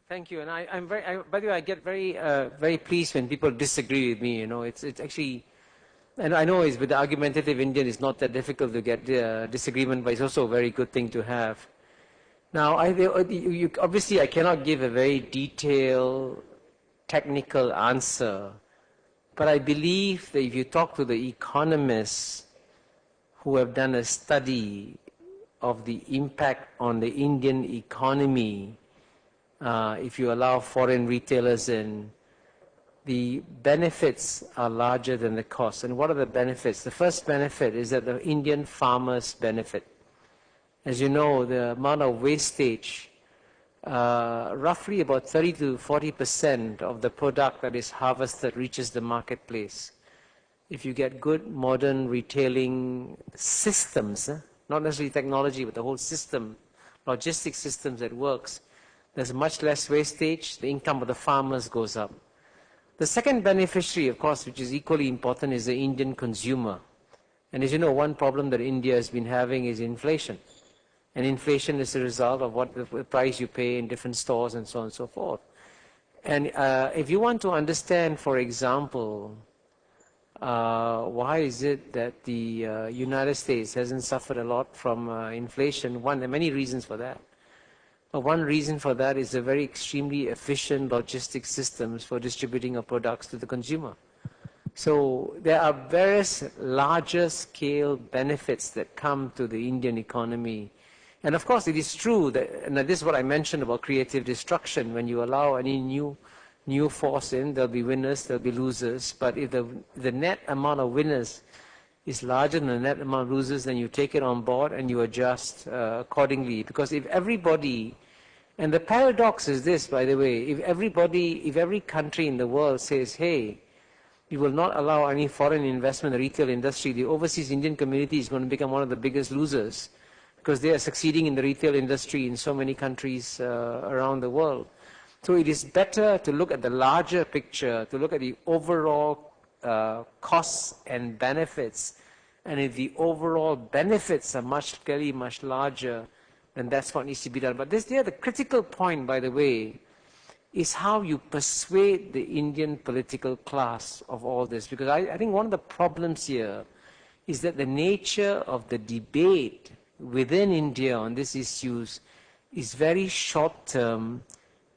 [SPEAKER 3] Thank you. And by the way, I get very pleased when people disagree with me. You know, it's actually, and I know it's with the argumentative Indian, it's not that difficult to get disagreement, but it's also a very good thing to have. Now, obviously, I cannot give a very detailed, technical answer, but I believe that if you talk to the economists who have done a study of the impact on the Indian economy, if you allow foreign retailers in, the benefits are larger than the costs. And what are the benefits? The first benefit is that the Indian farmers benefit. As you know, the amount of wastage, roughly about 30 to 40% of the product that is harvested reaches the marketplace. If you get good modern retailing systems, not necessarily technology, but the whole system, logistics systems that works, there's much less wastage, the income of the farmers goes up. The second beneficiary, of course, which is equally important, is the Indian consumer. And as you know, one problem that India has been having is inflation. And inflation is a result of what the price you pay in different stores and so on and so forth. And if you want to understand, for example, why is it that the United States hasn't suffered a lot from inflation, there are many reasons for that. But one reason for that is the very extremely efficient logistics systems for distributing our products to the consumer. So there are various larger scale benefits that come to the Indian economy. And of course, it is true that, and this is what I mentioned about creative destruction. When you allow any new force in, there'll be winners, there'll be losers. But if the net amount of winners is larger than the net amount of losers, then you take it on board and you adjust accordingly. Because if everybody, and the paradox is this, by the way, if every country in the world says, hey, we will not allow any foreign investment in the retail industry, the overseas Indian community is going to become one of the biggest losers, because they are succeeding in the retail industry in so many countries around the world. So it is better to look at the larger picture, to look at the overall costs and benefits. And if the overall benefits are clearly much larger, then that's what needs to be done. But the critical point, by the way, is how you persuade the Indian political class of all this. Because I think one of the problems here is that the nature of the debate within India on these issues is very short-term,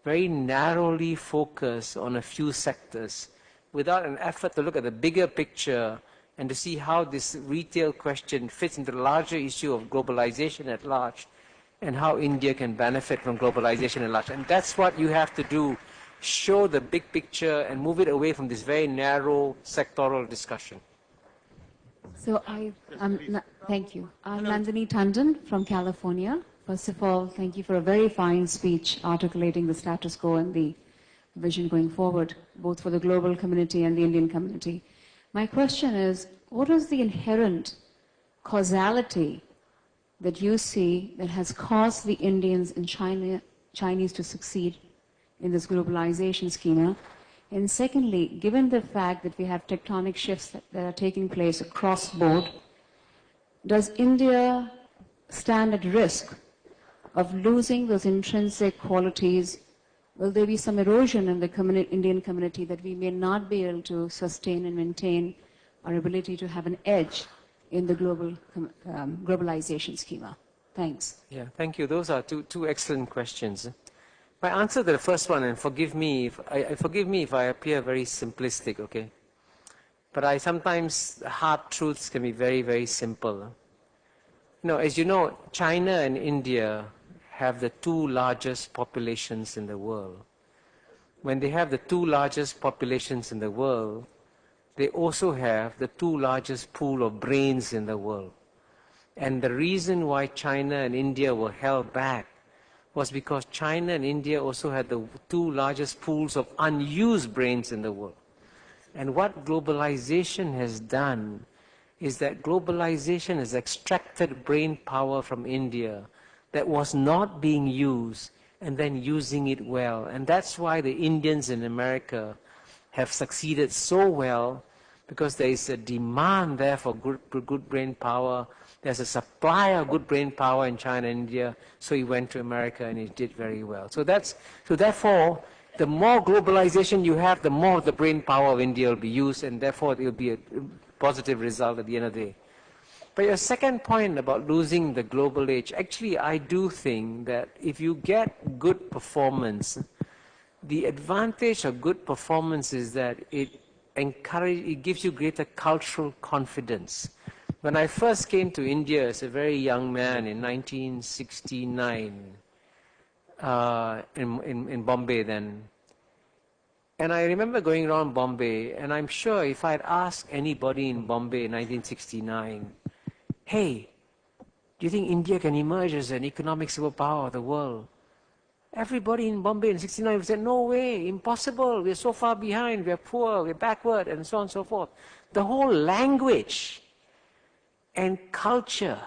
[SPEAKER 3] very narrowly focused on a few sectors, without an effort to look at the bigger picture and to see how this retail question fits into the larger issue of globalization at large and how India can benefit from globalization at large. And that's what you have to do, show the big picture and move it away from this very narrow sectoral discussion.
[SPEAKER 7] So thank you. I'm Nandini Tandon from California. First of all, thank you for a very fine speech articulating the status quo and the vision going forward, both for the global community and the Indian community. My question is, what is the inherent causality that you see that has caused the Indians and Chinese to succeed in this globalization schema? And secondly, given the fact that we have tectonic shifts that are taking place across board, does India stand at risk of losing those intrinsic qualities? Will there be some erosion in the Indian community that we may not be able to sustain and maintain our ability to have an edge in the globalization schema? Thanks.
[SPEAKER 3] Yeah, thank you. Those are two excellent questions. My answer to the first one, and forgive me if I appear very simplistic, okay? But sometimes hard truths can be very, very simple. As you know, China and India have the two largest populations in the world. When they have the two largest populations in the world, they also have the two largest pool of brains in the world. And the reason why China and India were held back was because China and India also had the two largest pools of unused brains in the world. And what globalization has done is that globalization has extracted brain power from India that was not being used and then using it well. And that's why the Indians in America have succeeded so well, because there is a demand there for good brain power. There's a supply of good brain power in China and India, so he went to America and he did very well. So therefore, the more globalization you have, the more the brain power of India will be used, and therefore it will be a positive result at the end of the day. But your second point about losing the global age, actually I do think that if you get good performance, the advantage of good performance is that it gives you greater cultural confidence. When I first came to India as a very young man in 1969, in Bombay then, and I remember going around Bombay, and I'm sure if I'd asked anybody in Bombay in 1969, hey, do you think India can emerge as an economic superpower of the world? Everybody in Bombay in 1969 would say, no way, impossible, we're so far behind, we're poor, we're backward, and so on and so forth. The whole language and culture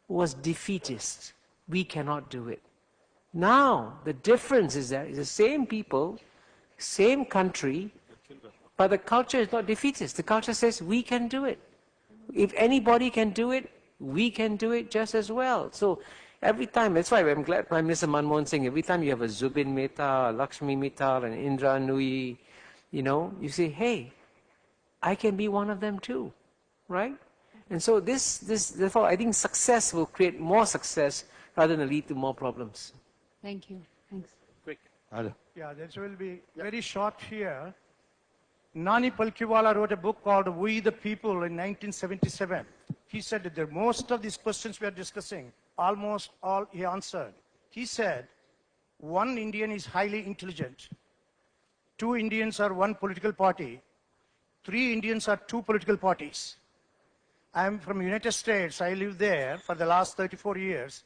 [SPEAKER 3] was defeatist. We cannot do it. Now, the difference is that it's the same people, same country, but the culture is not defeatist. The culture says, we can do it. If anybody can do it, we can do it just as well. So every time, that's why I'm glad Prime Minister Manmohan Singh, every time you have a Zubin Mehta, Lakshmi Mittal, and Indra Nui, you say, hey, I can be one of them too, right? And so therefore, I think success will create more success rather than lead to more problems.
[SPEAKER 7] Thank you. Thanks.
[SPEAKER 3] Quick.
[SPEAKER 8] Yeah, this will be very short here. Nani Palkiwala wrote a book called We the People in 1977. He said that most of these questions we are discussing, almost all he answered. He said, one Indian is highly intelligent. 2 Indians are one political party. 3 Indians are 2 political parties. I'm from United States. I live there for the last 34 years.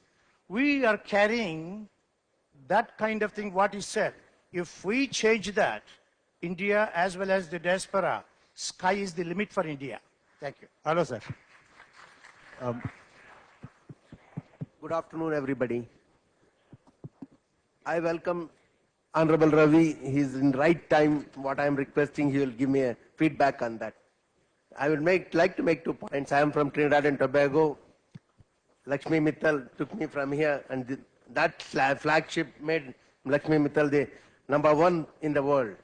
[SPEAKER 8] We are carrying that kind of thing, what he said. If we change that, India as well as the diaspora, sky is the limit for India. Thank you.
[SPEAKER 9] Hello, sir. Good afternoon, everybody. I welcome Honorable Ravi. He's in right time. What I am requesting, he will give me a feedback on that. I would like to make 2 points. I am from Trinidad and Tobago. Lakshmi Mittal took me from here, and that flagship made Lakshmi Mittal the #1 in the world.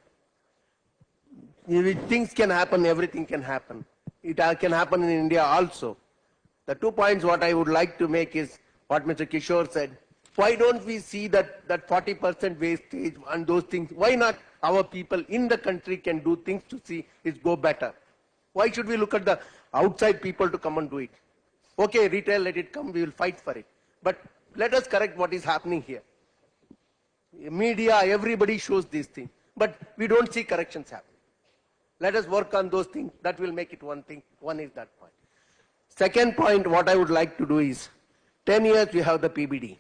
[SPEAKER 9] If things can happen, everything can happen. It can happen in India also. The 2 points what I would like to make is what Mr. Kishore said. Why don't we see that 40% wastage and those things? Why not our people in the country can do things to see it go better? Why should we look at the outside people to come and do it? Okay, retail, let it come, we will fight for it. But let us correct what is happening here. Media, everybody shows these things. But we don't see corrections happen. Let us work on those things. That will make it one thing. One is that point. Second point, what I would like to do is, 10 years we have the PBD.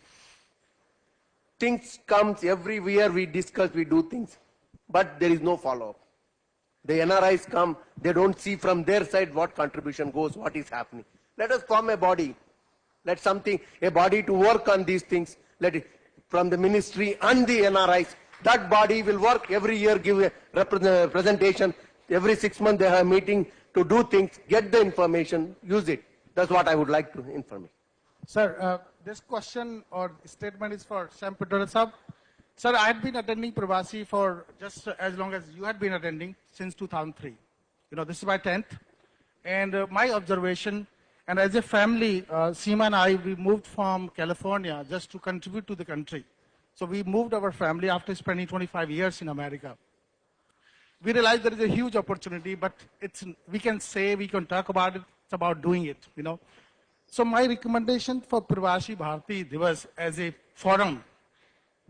[SPEAKER 9] Things comes every year, we discuss, we do things. But there is no follow-up. The NRIs come, they don't see from their side what contribution goes, what is happening. Let us form a body. Let a body to work on these things. Let it, from the ministry and the NRIs, that body will work every year, give a presentation. Every 6 months they have a meeting to do things, get the information, use it. That's what I would like to inform you.
[SPEAKER 5] Sir, this question or statement is for Sham Pitoda Sahab. Sir, I had been attending Pravasi for just as long as you had been attending, since 2003. This is my 10th. And my observation, and as a family, Seema and I, we moved from California just to contribute to the country.
[SPEAKER 8] So we moved our family after spending 25 years in America. We realized there is a huge opportunity, but we can say, we can talk about it, it's about doing it, you know. So my recommendation for Pravasi Bharatiya Divas as a forum,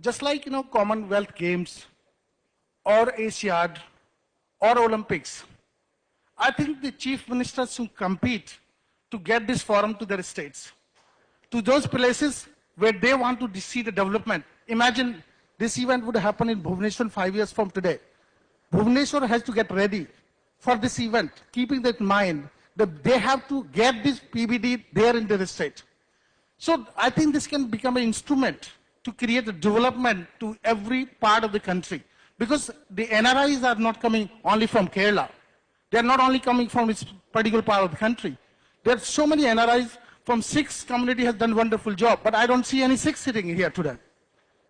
[SPEAKER 8] just like, you know, Commonwealth Games or Asiad or Olympics, I think the chief ministers should compete to get this forum to their states, to those places where they want to see the development. Imagine this event would happen in Bhubaneswar 5 years from today. Bhubaneswar has to get ready for this event, keeping that in mind that they have to get this PBD there in their state. So I think this can become an instrument to create a development to every part of the country. Because the NRIs are not coming only from Kerala. They are not only coming from this particular part of the country. There are so many NRIs from Sikhs community has done a wonderful job, but I don't see any Sikhs sitting here today.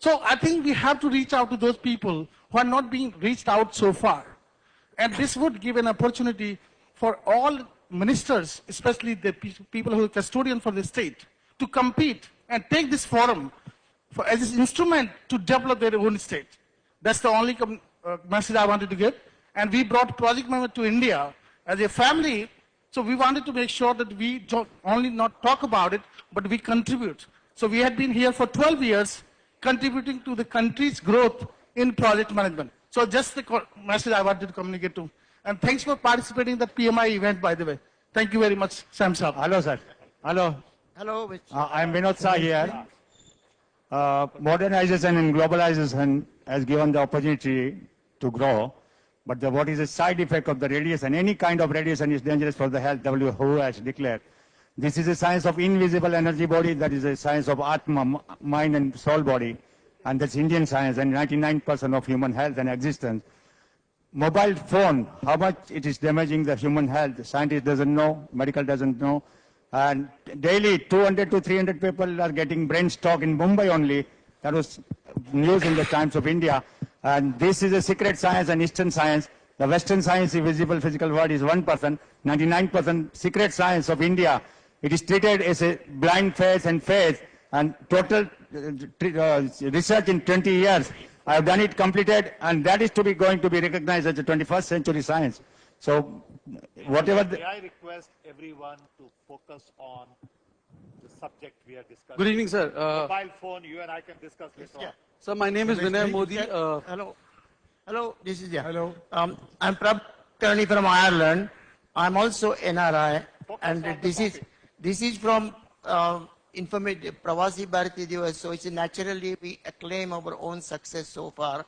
[SPEAKER 8] So I think we have to reach out to those people who are not being reached out so far. And this would give an opportunity for all ministers, especially the people who are custodian for the state, to compete and take this forum as an instrument to develop their own state. That's the only message I wanted to give. And we brought project member to India as a family. So we wanted to make sure that we don't only not talk about it, but we contribute. So we had been here for 12 years, contributing to the country's growth in project management. So just the message I wanted to communicate to. And thanks for participating in the PMI event, by the way. Thank you very much, Sam Saab.
[SPEAKER 10] Hello, sir. Hello.
[SPEAKER 8] Hello.
[SPEAKER 10] I'm Vinod Shah here. Modernization and globalization has given the opportunity to grow. But what is the side effect of the radiation? Any kind of radiation is dangerous for the health, WHO has declared. This is a science of invisible energy body, that is a science of Atma, mind and soul body. And that's Indian science and 99% of human health and existence. Mobile phone, how much it is damaging the human health, scientist doesn't know, medical doesn't know. And daily 200 to 300 people are getting brain stroke in Mumbai only. That was news in the Times of India. And this is a secret science and Eastern science. The Western science, the visible physical world, is 1%. 99% secret science of India. It is treated as a blind faith and faith. And total research in 20 years. I have done it, completed, and that is going to be recognized as the 21st century science. So, whatever.
[SPEAKER 2] May I request everyone to focus on the subject we are discussing?
[SPEAKER 11] Good evening, sir.
[SPEAKER 2] Mobile phone, you and I can discuss later on.
[SPEAKER 11] Sir, my name is Vinay Modi.
[SPEAKER 12] Hello. Hello, this is
[SPEAKER 8] Hello.
[SPEAKER 12] I'm Prab Karni from Ireland. I'm also NRI, and this is from informative Pravasi Bharatiya Divas. So it's naturally we acclaim our own success so far.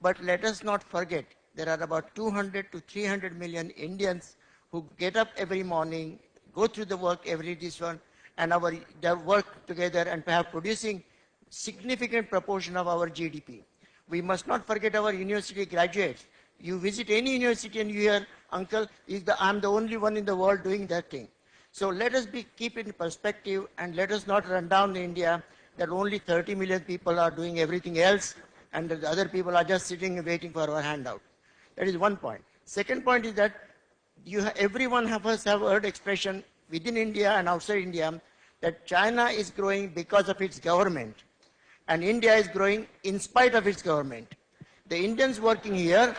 [SPEAKER 12] But let us not forget there are about 200 to 300 million Indians who get up every morning, go through the work every this one, and they work together and perhaps producing significant proportion of our GDP. We must not forget our university graduates. You visit any university and you hear, Uncle, I'm the only one in the world doing that thing. So let us keep it in perspective and let us not run down India that only 30 million people are doing everything else and the other people are just sitting and waiting for our handout. That is one point. Second point is that everyone of us have heard expression within India and outside India that China is growing because of its government and India is growing in spite of its government. The Indians working here,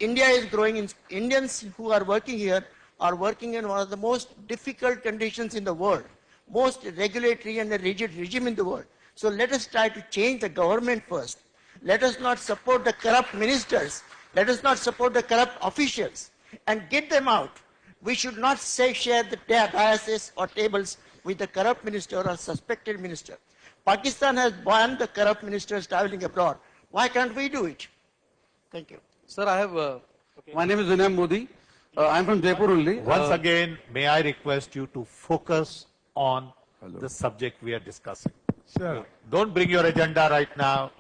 [SPEAKER 12] India is growing, Indians who are working here are working in one of the most difficult conditions in the world, most regulatory and rigid regime in the world. So let us try to change the government first. Let us not support the corrupt ministers. Let us not support the corrupt officials and get them out. We should not share the biases or tables with the corrupt minister or suspected minister. Pakistan has banned the corrupt ministers traveling abroad. Why can't we do it? Thank you.
[SPEAKER 11] Sir, I have, my name is Vinay Modi. I'm from Jaipur only.
[SPEAKER 2] Once again, may I request you to focus on the subject we are discussing.
[SPEAKER 8] Sure.
[SPEAKER 2] Don't bring your agenda right now.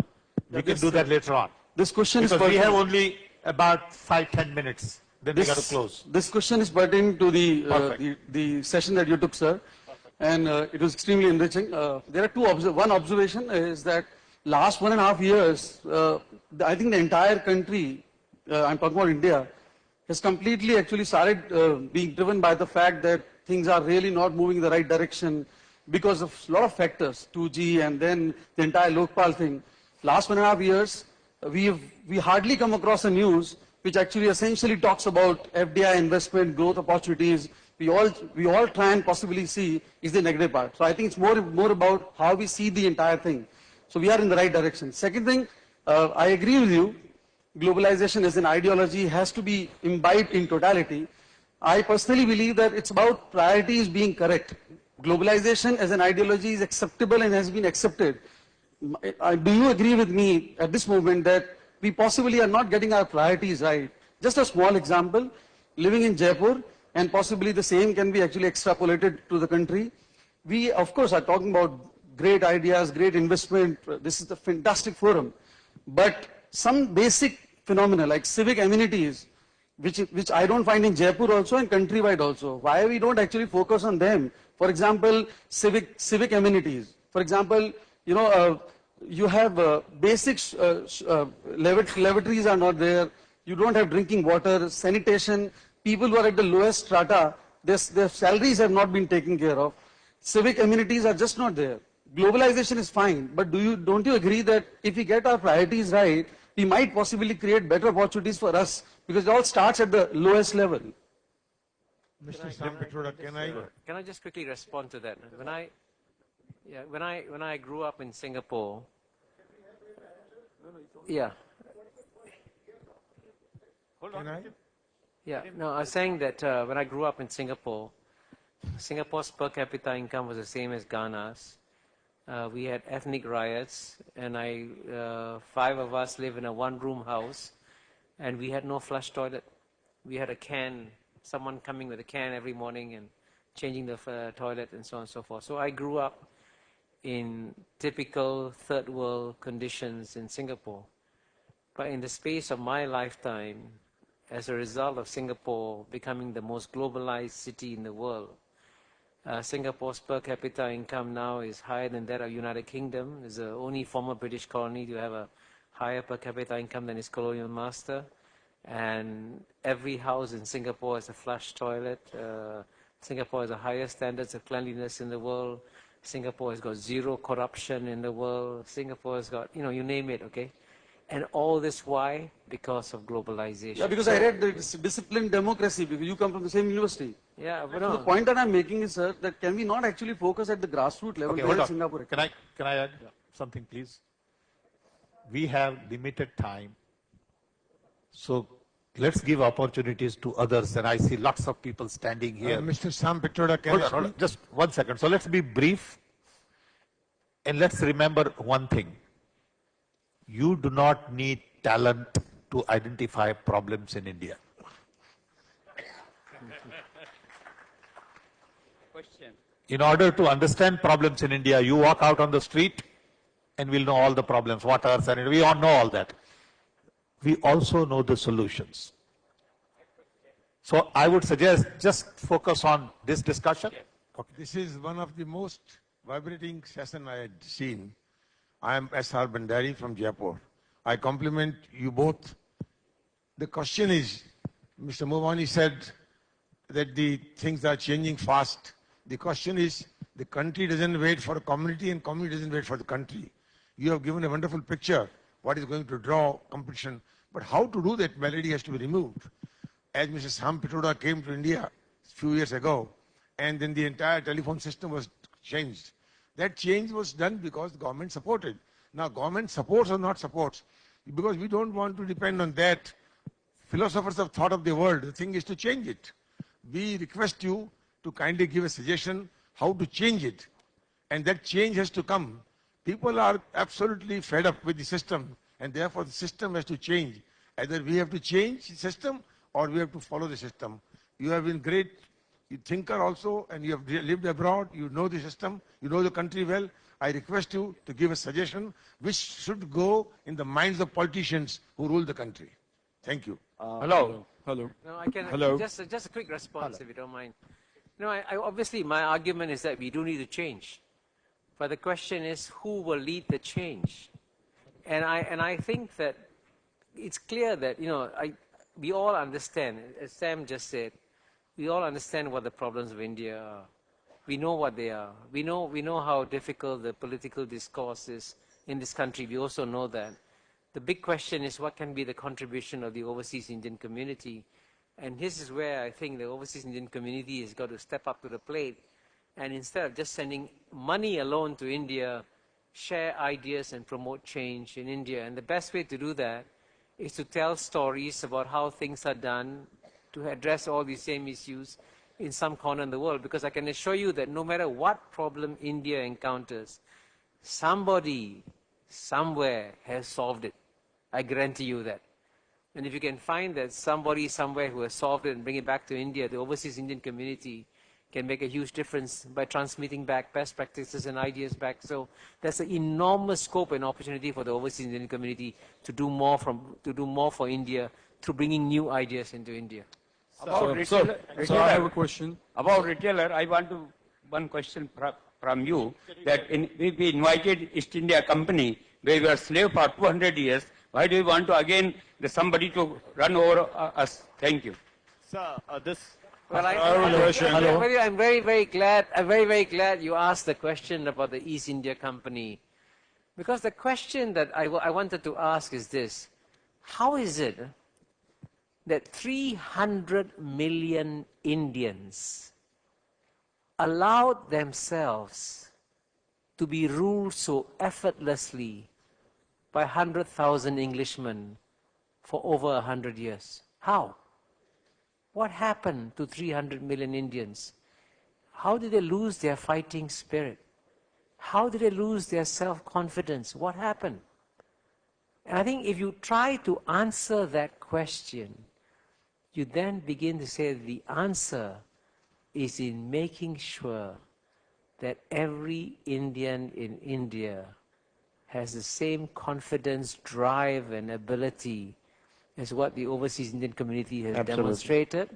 [SPEAKER 2] We can do that later on.
[SPEAKER 11] This question
[SPEAKER 2] because we have only about 5-10 minutes. Then we got to close.
[SPEAKER 11] This question is pertaining to the session that you took, sir. And it was extremely enriching. There are one observation is that last 1.5 years, I think the entire country, I'm talking about India, has completely actually started being driven by the fact that things are really not moving in the right direction. because of a lot of factors, 2G and then the entire Lokpal thing. Last 1.5 years, we hardly come across a news which actually essentially talks about FDI investment, growth opportunities. We all try and possibly see is the negative part. So I think it's more about how we see the entire thing. So we are in the right direction. Second thing, I agree with you. Globalization as an ideology has to be imbibed in totality. I personally believe that it's about priorities being correct. Globalization as an ideology is acceptable and has been accepted. Do you agree with me at this moment that we possibly are not getting our priorities right? Just a small example, living in Jaipur, and possibly the same can be actually extrapolated to the country. We, of course, are talking about great ideas, great investment. This is a fantastic forum. But some basic phenomena like civic amenities, which I don't find in Jaipur also and countrywide also. Why we don't actually focus on them? For example, civic amenities. For example, you have basic lavatories are not there. You don't have drinking water, sanitation. People who are at the lowest strata, their salaries have not been taken care of. Civic amenities are just not there. Globalization is fine, but don't you agree that if we get our priorities right, we might possibly create better opportunities for us, because it all starts at the lowest level.
[SPEAKER 13] Mr. Sam Petroda,
[SPEAKER 3] can I just quickly respond to that? When I grew up in Singapore, yeah. Yeah, no, I was saying that when I grew up in Singapore, Singapore's per capita income was the same as Ghana's. We had ethnic riots, and 5 of us live in a one-room house, and we had no flush toilet. We had a can, someone coming with a can every morning and changing the toilet and so on and so forth. So I grew up in typical third world conditions in Singapore. But in the space of my lifetime, as a result of Singapore becoming the most globalized city in the world, Singapore's per capita income now is higher than that of United Kingdom. It's the only former British colony to have a higher per capita income than its colonial master. And every house in Singapore has a flush toilet. Singapore has the highest standards of cleanliness in the world. Singapore has got zero corruption in the world. Singapore has got, you name it, okay? And all this, why? Because of globalization.
[SPEAKER 11] Yeah, because I read that it's disciplined democracy, because you come from the same university.
[SPEAKER 3] Yeah, but
[SPEAKER 11] so the point that I'm making is, sir, that can we not actually focus at the grassroots level?
[SPEAKER 2] Okay, hold on. Singapore. Can I add something, please? We have limited time, so let's give opportunities to others. And I see lots of people standing here.
[SPEAKER 13] Mr. Sam Petroda,
[SPEAKER 2] hold on, just 1 second. So let's be brief, and let's remember one thing. You do not need talent to identify problems in India. In order to understand problems in India, you walk out on the street and we'll know all the problems, water, sanitary, we all know all that. We also know the solutions. So I would suggest just focus on this discussion.
[SPEAKER 13] Okay. This is one of the most vibrating sessions I had seen. I am S.R. Bandari from Jaipur. I compliment you both. The question is, Mr. Movani said that the things are changing fast. The question is, the country doesn't wait for a community and community doesn't wait for the country. You have given a wonderful picture, what is going to draw competition, but how to do that malady has to be removed. As Mr. Sam Petroda came to India a few years ago, and then the entire telephone system was changed. That change was done because the government supported. Now, government supports or not supports, because we don't want to depend on that. Philosophers have thought of the world. The thing is to change it. We request you to kindly give a suggestion how to change it. And that change has to come. People are absolutely fed up with the system, and therefore the system has to change. Either we have to change the system or we have to follow the system. You have been great thinker also, and you have lived abroad, you know the system, you know the country well. I request you to give a suggestion which should go in the minds of politicians who rule the country. Thank you.
[SPEAKER 14] Hello.
[SPEAKER 3] No, I can.
[SPEAKER 14] Hello.
[SPEAKER 3] Just a quick response, if you don't mind. Obviously, my argument is that we do need to change, but the question is who will lead the change, and I think that it's clear that we all understand, as Sam just said, we all understand what the problems of India are. We know what they are. We know how difficult the political discourse is in this country. We also know that. The big question is what can be the contribution of the overseas Indian community. And this is where I think the overseas Indian community has got to step up to the plate. And instead of just sending money alone to India, share ideas and promote change in India. And the best way to do that is to tell stories about how things are done to address all these same issues in some corner in the world. Because I can assure you that no matter what problem India encounters, somebody, somewhere has solved it. I guarantee you that. And if you can find that somebody somewhere who has solved it and bring it back to India, the overseas Indian community can make a huge difference by transmitting back best practices and ideas back. So there's an enormous scope and opportunity for the overseas Indian community to do more for India through bringing new ideas into India.
[SPEAKER 14] About retailer, I have a question. About retailer, I want to one question from you that we invited East India Company where we were slave for 200 years. Why do you want to again somebody to run over us? Thank you.
[SPEAKER 9] Sir,
[SPEAKER 3] Well, I'm very glad you asked the question about the East India Company. Because the question that I wanted to ask is this: how is it that 300 million Indians allowed themselves to be ruled so effortlessly by 100,000 Englishmen for over 100 years? How? What happened to 300 million Indians? How did they lose their fighting spirit? How did they lose their self-confidence? What happened? And I think if you try to answer that question, you then begin to say the answer is in making sure that every Indian in India has the same confidence, drive, and ability as what the overseas Indian community has demonstrated.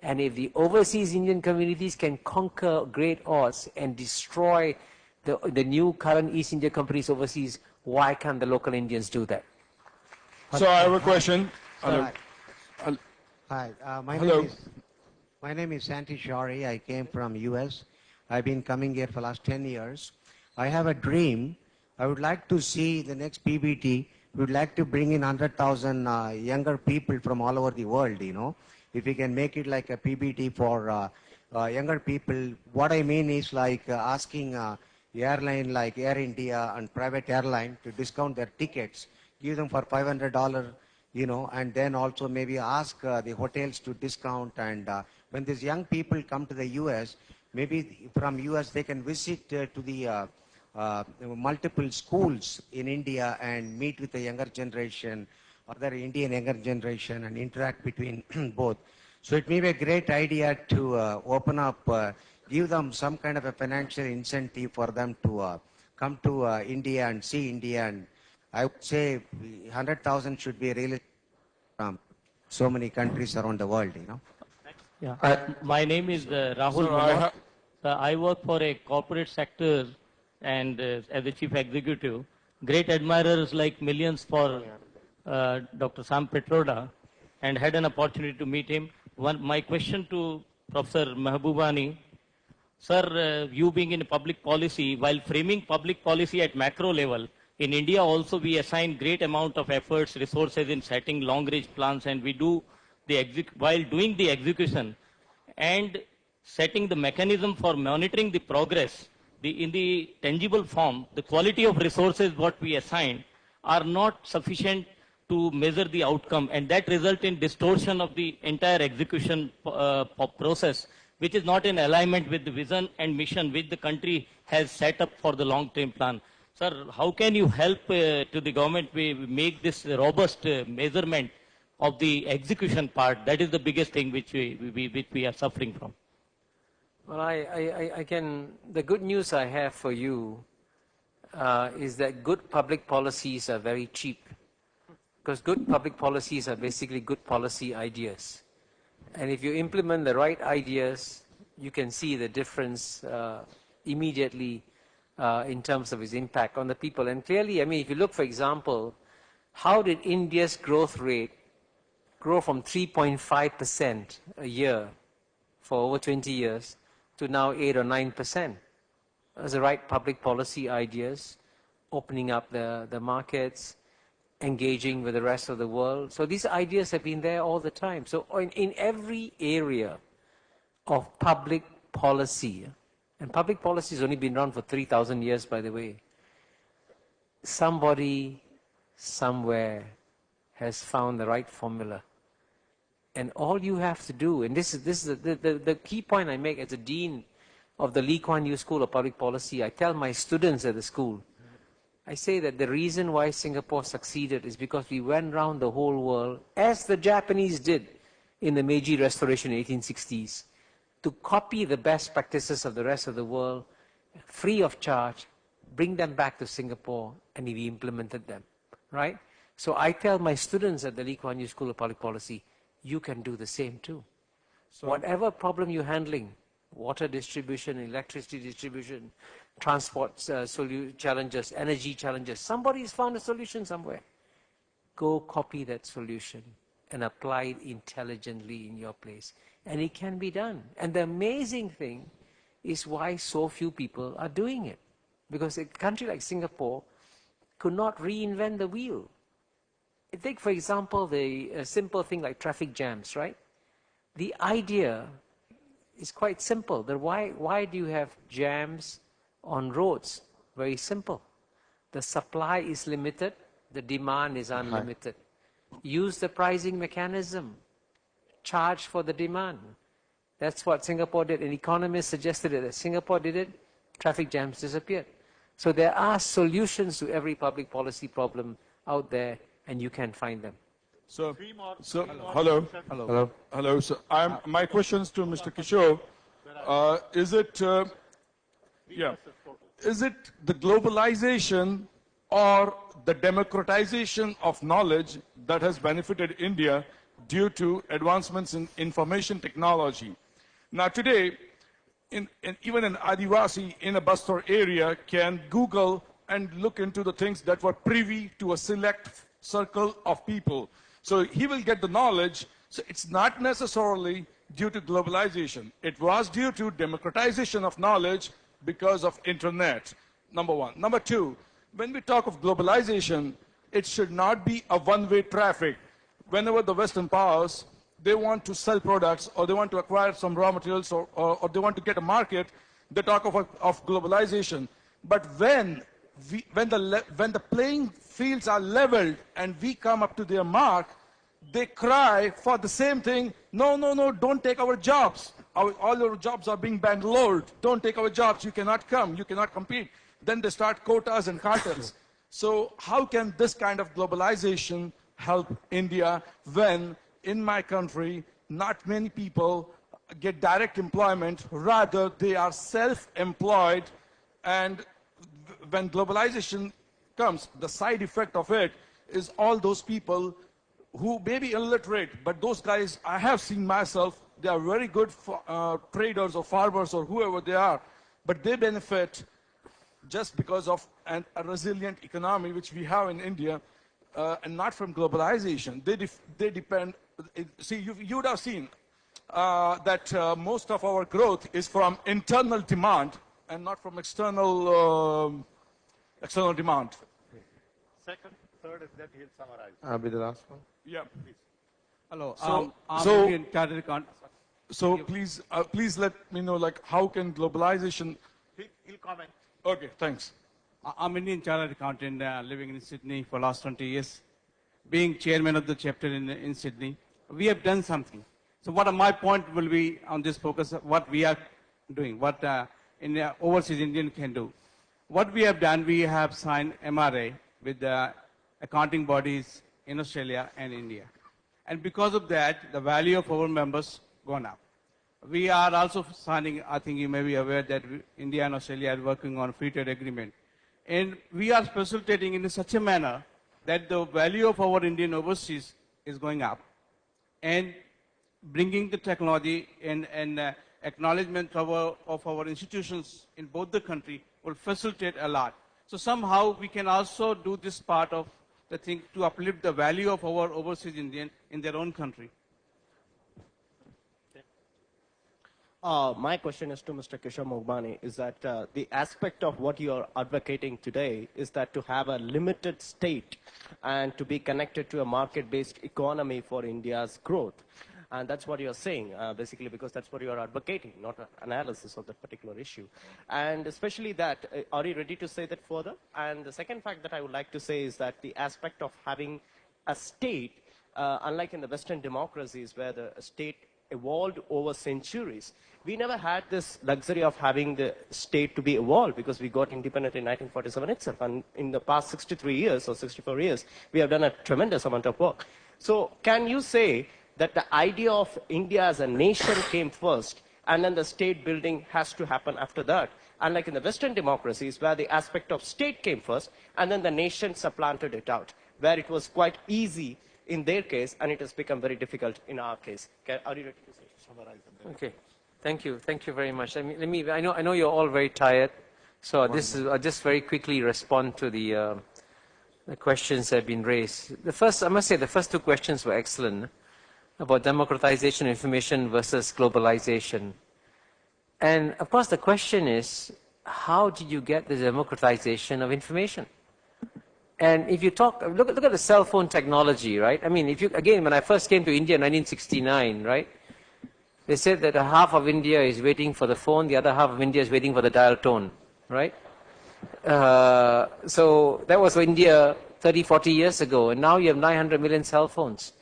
[SPEAKER 3] And if the overseas Indian communities can conquer great odds and destroy the new current East India companies overseas, why can't the local Indians do that?
[SPEAKER 15] So I have a question.
[SPEAKER 16] Hi, my name is Santi Shari. I came from US. I've been coming here for the last 10 years. I have a dream. I would like to see the next PBT. We would like to bring in 100,000 younger people from all over the world, you know. If we can make it like a PBT for younger people. What I mean is like asking airline like Air India and private airline to discount their tickets, give them for $500, you know, and then also maybe ask the hotels to discount. And when these young people come to the US, maybe from US they can visit to the multiple schools in India and meet with the younger generation, other Indian younger generation, and interact between both. So it may be a great idea to open up, give them some kind of a financial incentive for them to come to India and see India. And I would say 100,000 should be really from so many countries around the world, you know.
[SPEAKER 17] Yeah. My name is Rahul Manor. I work for a corporate sector and as the chief executive. Great admirers like millions for Dr. Sam Petroda, and had an opportunity to meet him. My question to Professor Mehbubani, sir, you being in public policy, while framing public policy at macro level, in India also we assign great amount of efforts, resources in setting long-range plans, and we do while doing the execution and setting the mechanism for monitoring the progress, in the tangible form, the quality of resources what we assign are not sufficient to measure the outcome, and that result in distortion of the entire execution process, which is not in alignment with the vision and mission which the country has set up for the long-term plan. Sir, how can you help to the government make this robust measurement of the execution part? That is the biggest thing which we are suffering from.
[SPEAKER 3] Well, the good news I have for you is that good public policies are very cheap. Because good public policies are basically good policy ideas. And if you implement the right ideas, you can see the difference immediately in terms of its impact on the people. And clearly, I mean, if you look, for example, how did India's growth rate grow from 3.5% a year for over 20 years to now 8 or 9%. Those are the right public policy ideas, opening up the markets, engaging with the rest of the world. So these ideas have been there all the time. So in every area of public policy, and public policy has only been around for 3,000 years, by the way, somebody somewhere has found the right formula. And all you have to do, and this is the key point I make as a dean of the Lee Kuan Yew School of Public Policy. I tell my students at the school, I say that the reason why Singapore succeeded is because we went around the whole world, as the Japanese did in the Meiji Restoration in the 1860s, to copy the best practices of the rest of the world, free of charge, bring them back to Singapore, and we implemented them, right? So I tell my students at the Lee Kuan Yew School of Public Policy, you can do the same too. So whatever problem you're handling, water distribution, electricity distribution, transport challenges, energy challenges, somebody's found a solution somewhere. Go copy that solution and apply it intelligently in your place. And it can be done. And the amazing thing is why so few people are doing it. Because a country like Singapore could not reinvent the wheel. Take, for example, the simple thing like traffic jams, right? The idea is quite simple. Why do you have jams on roads? Very simple. The supply is limited, the demand is unlimited. Use the pricing mechanism. Charge for the demand. That's what Singapore did. An economist suggested it. As Singapore did it, traffic jams disappeared. So there are solutions to every public policy problem out there, and you can find them.
[SPEAKER 15] So hello. So my questions to Mr. Kishore. Is it the globalization or the democratization of knowledge that has benefited India due to advancements in information technology? Now today, even an Adivasi in a Bastar area can Google and look into the things that were privy to a select circle of people. So he will get the knowledge. So it's not necessarily due to globalization. It was due to democratization of knowledge because of internet, number one. Number two, when we talk of globalization, it should not be a one-way traffic. Whenever the Western powers, they want to sell products or they want to acquire some raw materials or they want to get a market, they talk of globalization. But when the playing fields are leveled and we come up to their mark, they cry for the same thing. No, no, no, don't take our jobs. All your jobs are being Bangalored. Don't take our jobs. You cannot come. You cannot compete. Then they start quotas and cartels. So how can this kind of globalization help India when in my country not many people get direct employment, rather they are self-employed, and when globalization comes, the side effect of it is all those people who may be illiterate, but those guys, I have seen myself, they are very good traders or farmers or whoever they are, but they benefit just because of a resilient economy which we have in India, and not from globalization. They depend, see, you would have seen that most of our growth is from internal demand and not from external demand.
[SPEAKER 2] Second, third, and then he'll summarize. I'll
[SPEAKER 15] be the last one. Yeah, please.
[SPEAKER 18] Hello.
[SPEAKER 15] So please let me know, like, how can globalization...
[SPEAKER 2] He'll comment.
[SPEAKER 18] Okay, thanks. I'm Indian chartered accountant living in Sydney for the last 20 years. Being chairman of the chapter in Sydney, we have done something. So my point will be on this focus, what we are doing, what overseas Indian can do. What we have done, we have signed MRA with the accounting bodies in Australia and India. And because of that, the value of our members gone up. We are also signing, I think you may be aware that India and Australia are working on a free trade agreement. And we are facilitating in such a manner that the value of our Indian overseas is going up. And bringing the technology and acknowledgement of our institutions in both the country will facilitate a lot. So somehow we can also do this part of the thing to uplift the value of our overseas Indian in their own country.
[SPEAKER 19] My question is to Mr. Kishore Mahbubani, is that the aspect of what you are advocating today is that to have a limited state and to be connected to a market-based economy for India's growth. And that's what you're saying, basically, because that's what you are advocating, not an analysis of that particular issue. And especially that, are you ready to say that further? And the second fact that I would like to say is that the aspect of having a state, unlike in the Western democracies where the state evolved over centuries, we never had this luxury of having the state to be evolved because we got independent in 1947 itself. And in the past 63 years or 64 years, we have done a tremendous amount of work. So can you say that the idea of India as a nation came first and then the state building has to happen after that? Unlike in the Western democracies where the aspect of state came first and then the nation supplanted it out, where it was quite easy in their case and it has become very difficult in our case. Are you ready to say?
[SPEAKER 3] Okay. Thank you very much. I mean, I know you're all very tired, so I'll just very quickly respond to the questions that have been raised. The first, I must say, the first two questions were excellent about democratization of information versus globalization. And of course, the question is, how did you get the democratization of information? And if you look at the cell phone technology, right? I mean, again, when I first came to India in 1969, right? They said that half of India is waiting for the phone, the other half of India is waiting for the dial tone, right? So that was India 30, 40 years ago, and now you have 900 million cell phones.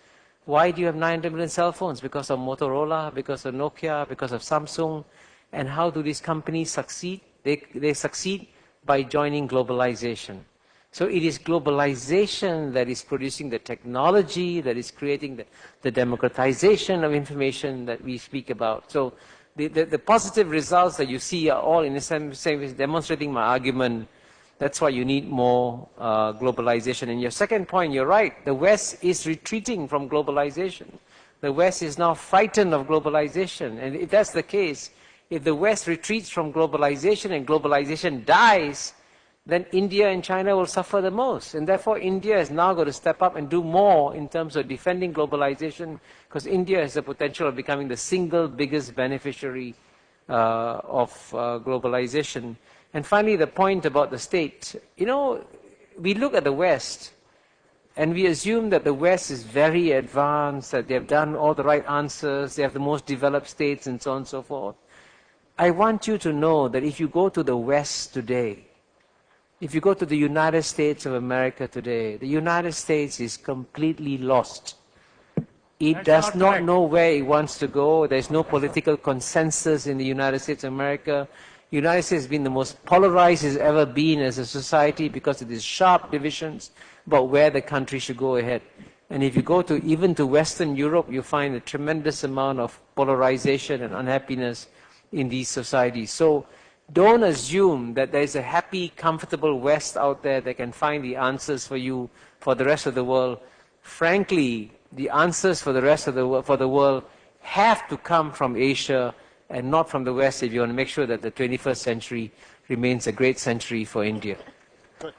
[SPEAKER 3] Why do you have 900 million cell phones? Because of Motorola, because of Nokia, because of Samsung. And how do these companies succeed? They succeed by joining globalization. So it is globalization that is producing the technology, that is creating the democratization of information that we speak about. So the positive results that you see are all in the same way demonstrating my argument. That's why you need more globalization. And your second point, you're right. The West is retreating from globalization. The West is now frightened of globalization. And if that's the case, if the West retreats from globalization and globalization dies, then India and China will suffer the most. And therefore, India is now going to step up and do more in terms of defending globalization, because India has the potential of becoming the single biggest beneficiary of globalization. And finally, the point about the state. You know, we look at the West, and we assume that the West is very advanced, that they have done all the right answers, they have the most developed states, and so on and so forth. I want you to know that if you go to the West today, if you go to the United States of America today, the United States is completely lost. It does not know where it wants to go. There's no political consensus in the United States of America. The United States has been the most polarized it's ever been as a society because of these sharp divisions about where the country should go ahead. And if you go to even to Western Europe, you find a tremendous amount of polarization and unhappiness in these societies. So don't assume that there's a happy, comfortable West out there that can find the answers for you, for the rest of the world. Frankly, the answers for the rest of the world have to come from Asia and not from the West if you want to make sure that the 21st century remains a great century for India.
[SPEAKER 8] Good.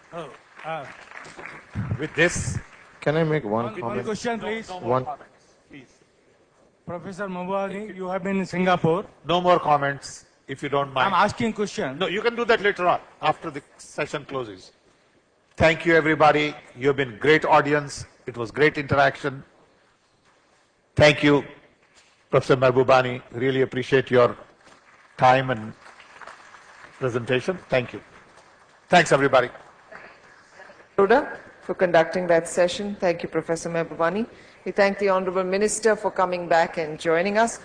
[SPEAKER 2] With this,
[SPEAKER 20] can I make one comment?
[SPEAKER 8] One question, please.
[SPEAKER 20] One.
[SPEAKER 8] Professor Mahbubani, you have been in Singapore.
[SPEAKER 2] No more comments, if you don't mind.
[SPEAKER 8] I'm asking question.
[SPEAKER 2] No, you can do that later on, after the session closes. Thank you, everybody. You have been a great audience. It was great interaction. Thank you, Professor Mahbubani. Really appreciate your time and presentation. Thank you. Thanks, everybody.
[SPEAKER 1] For conducting that session. Thank you, Professor Mahbubani. We thank the Honorable Minister for coming back and joining us.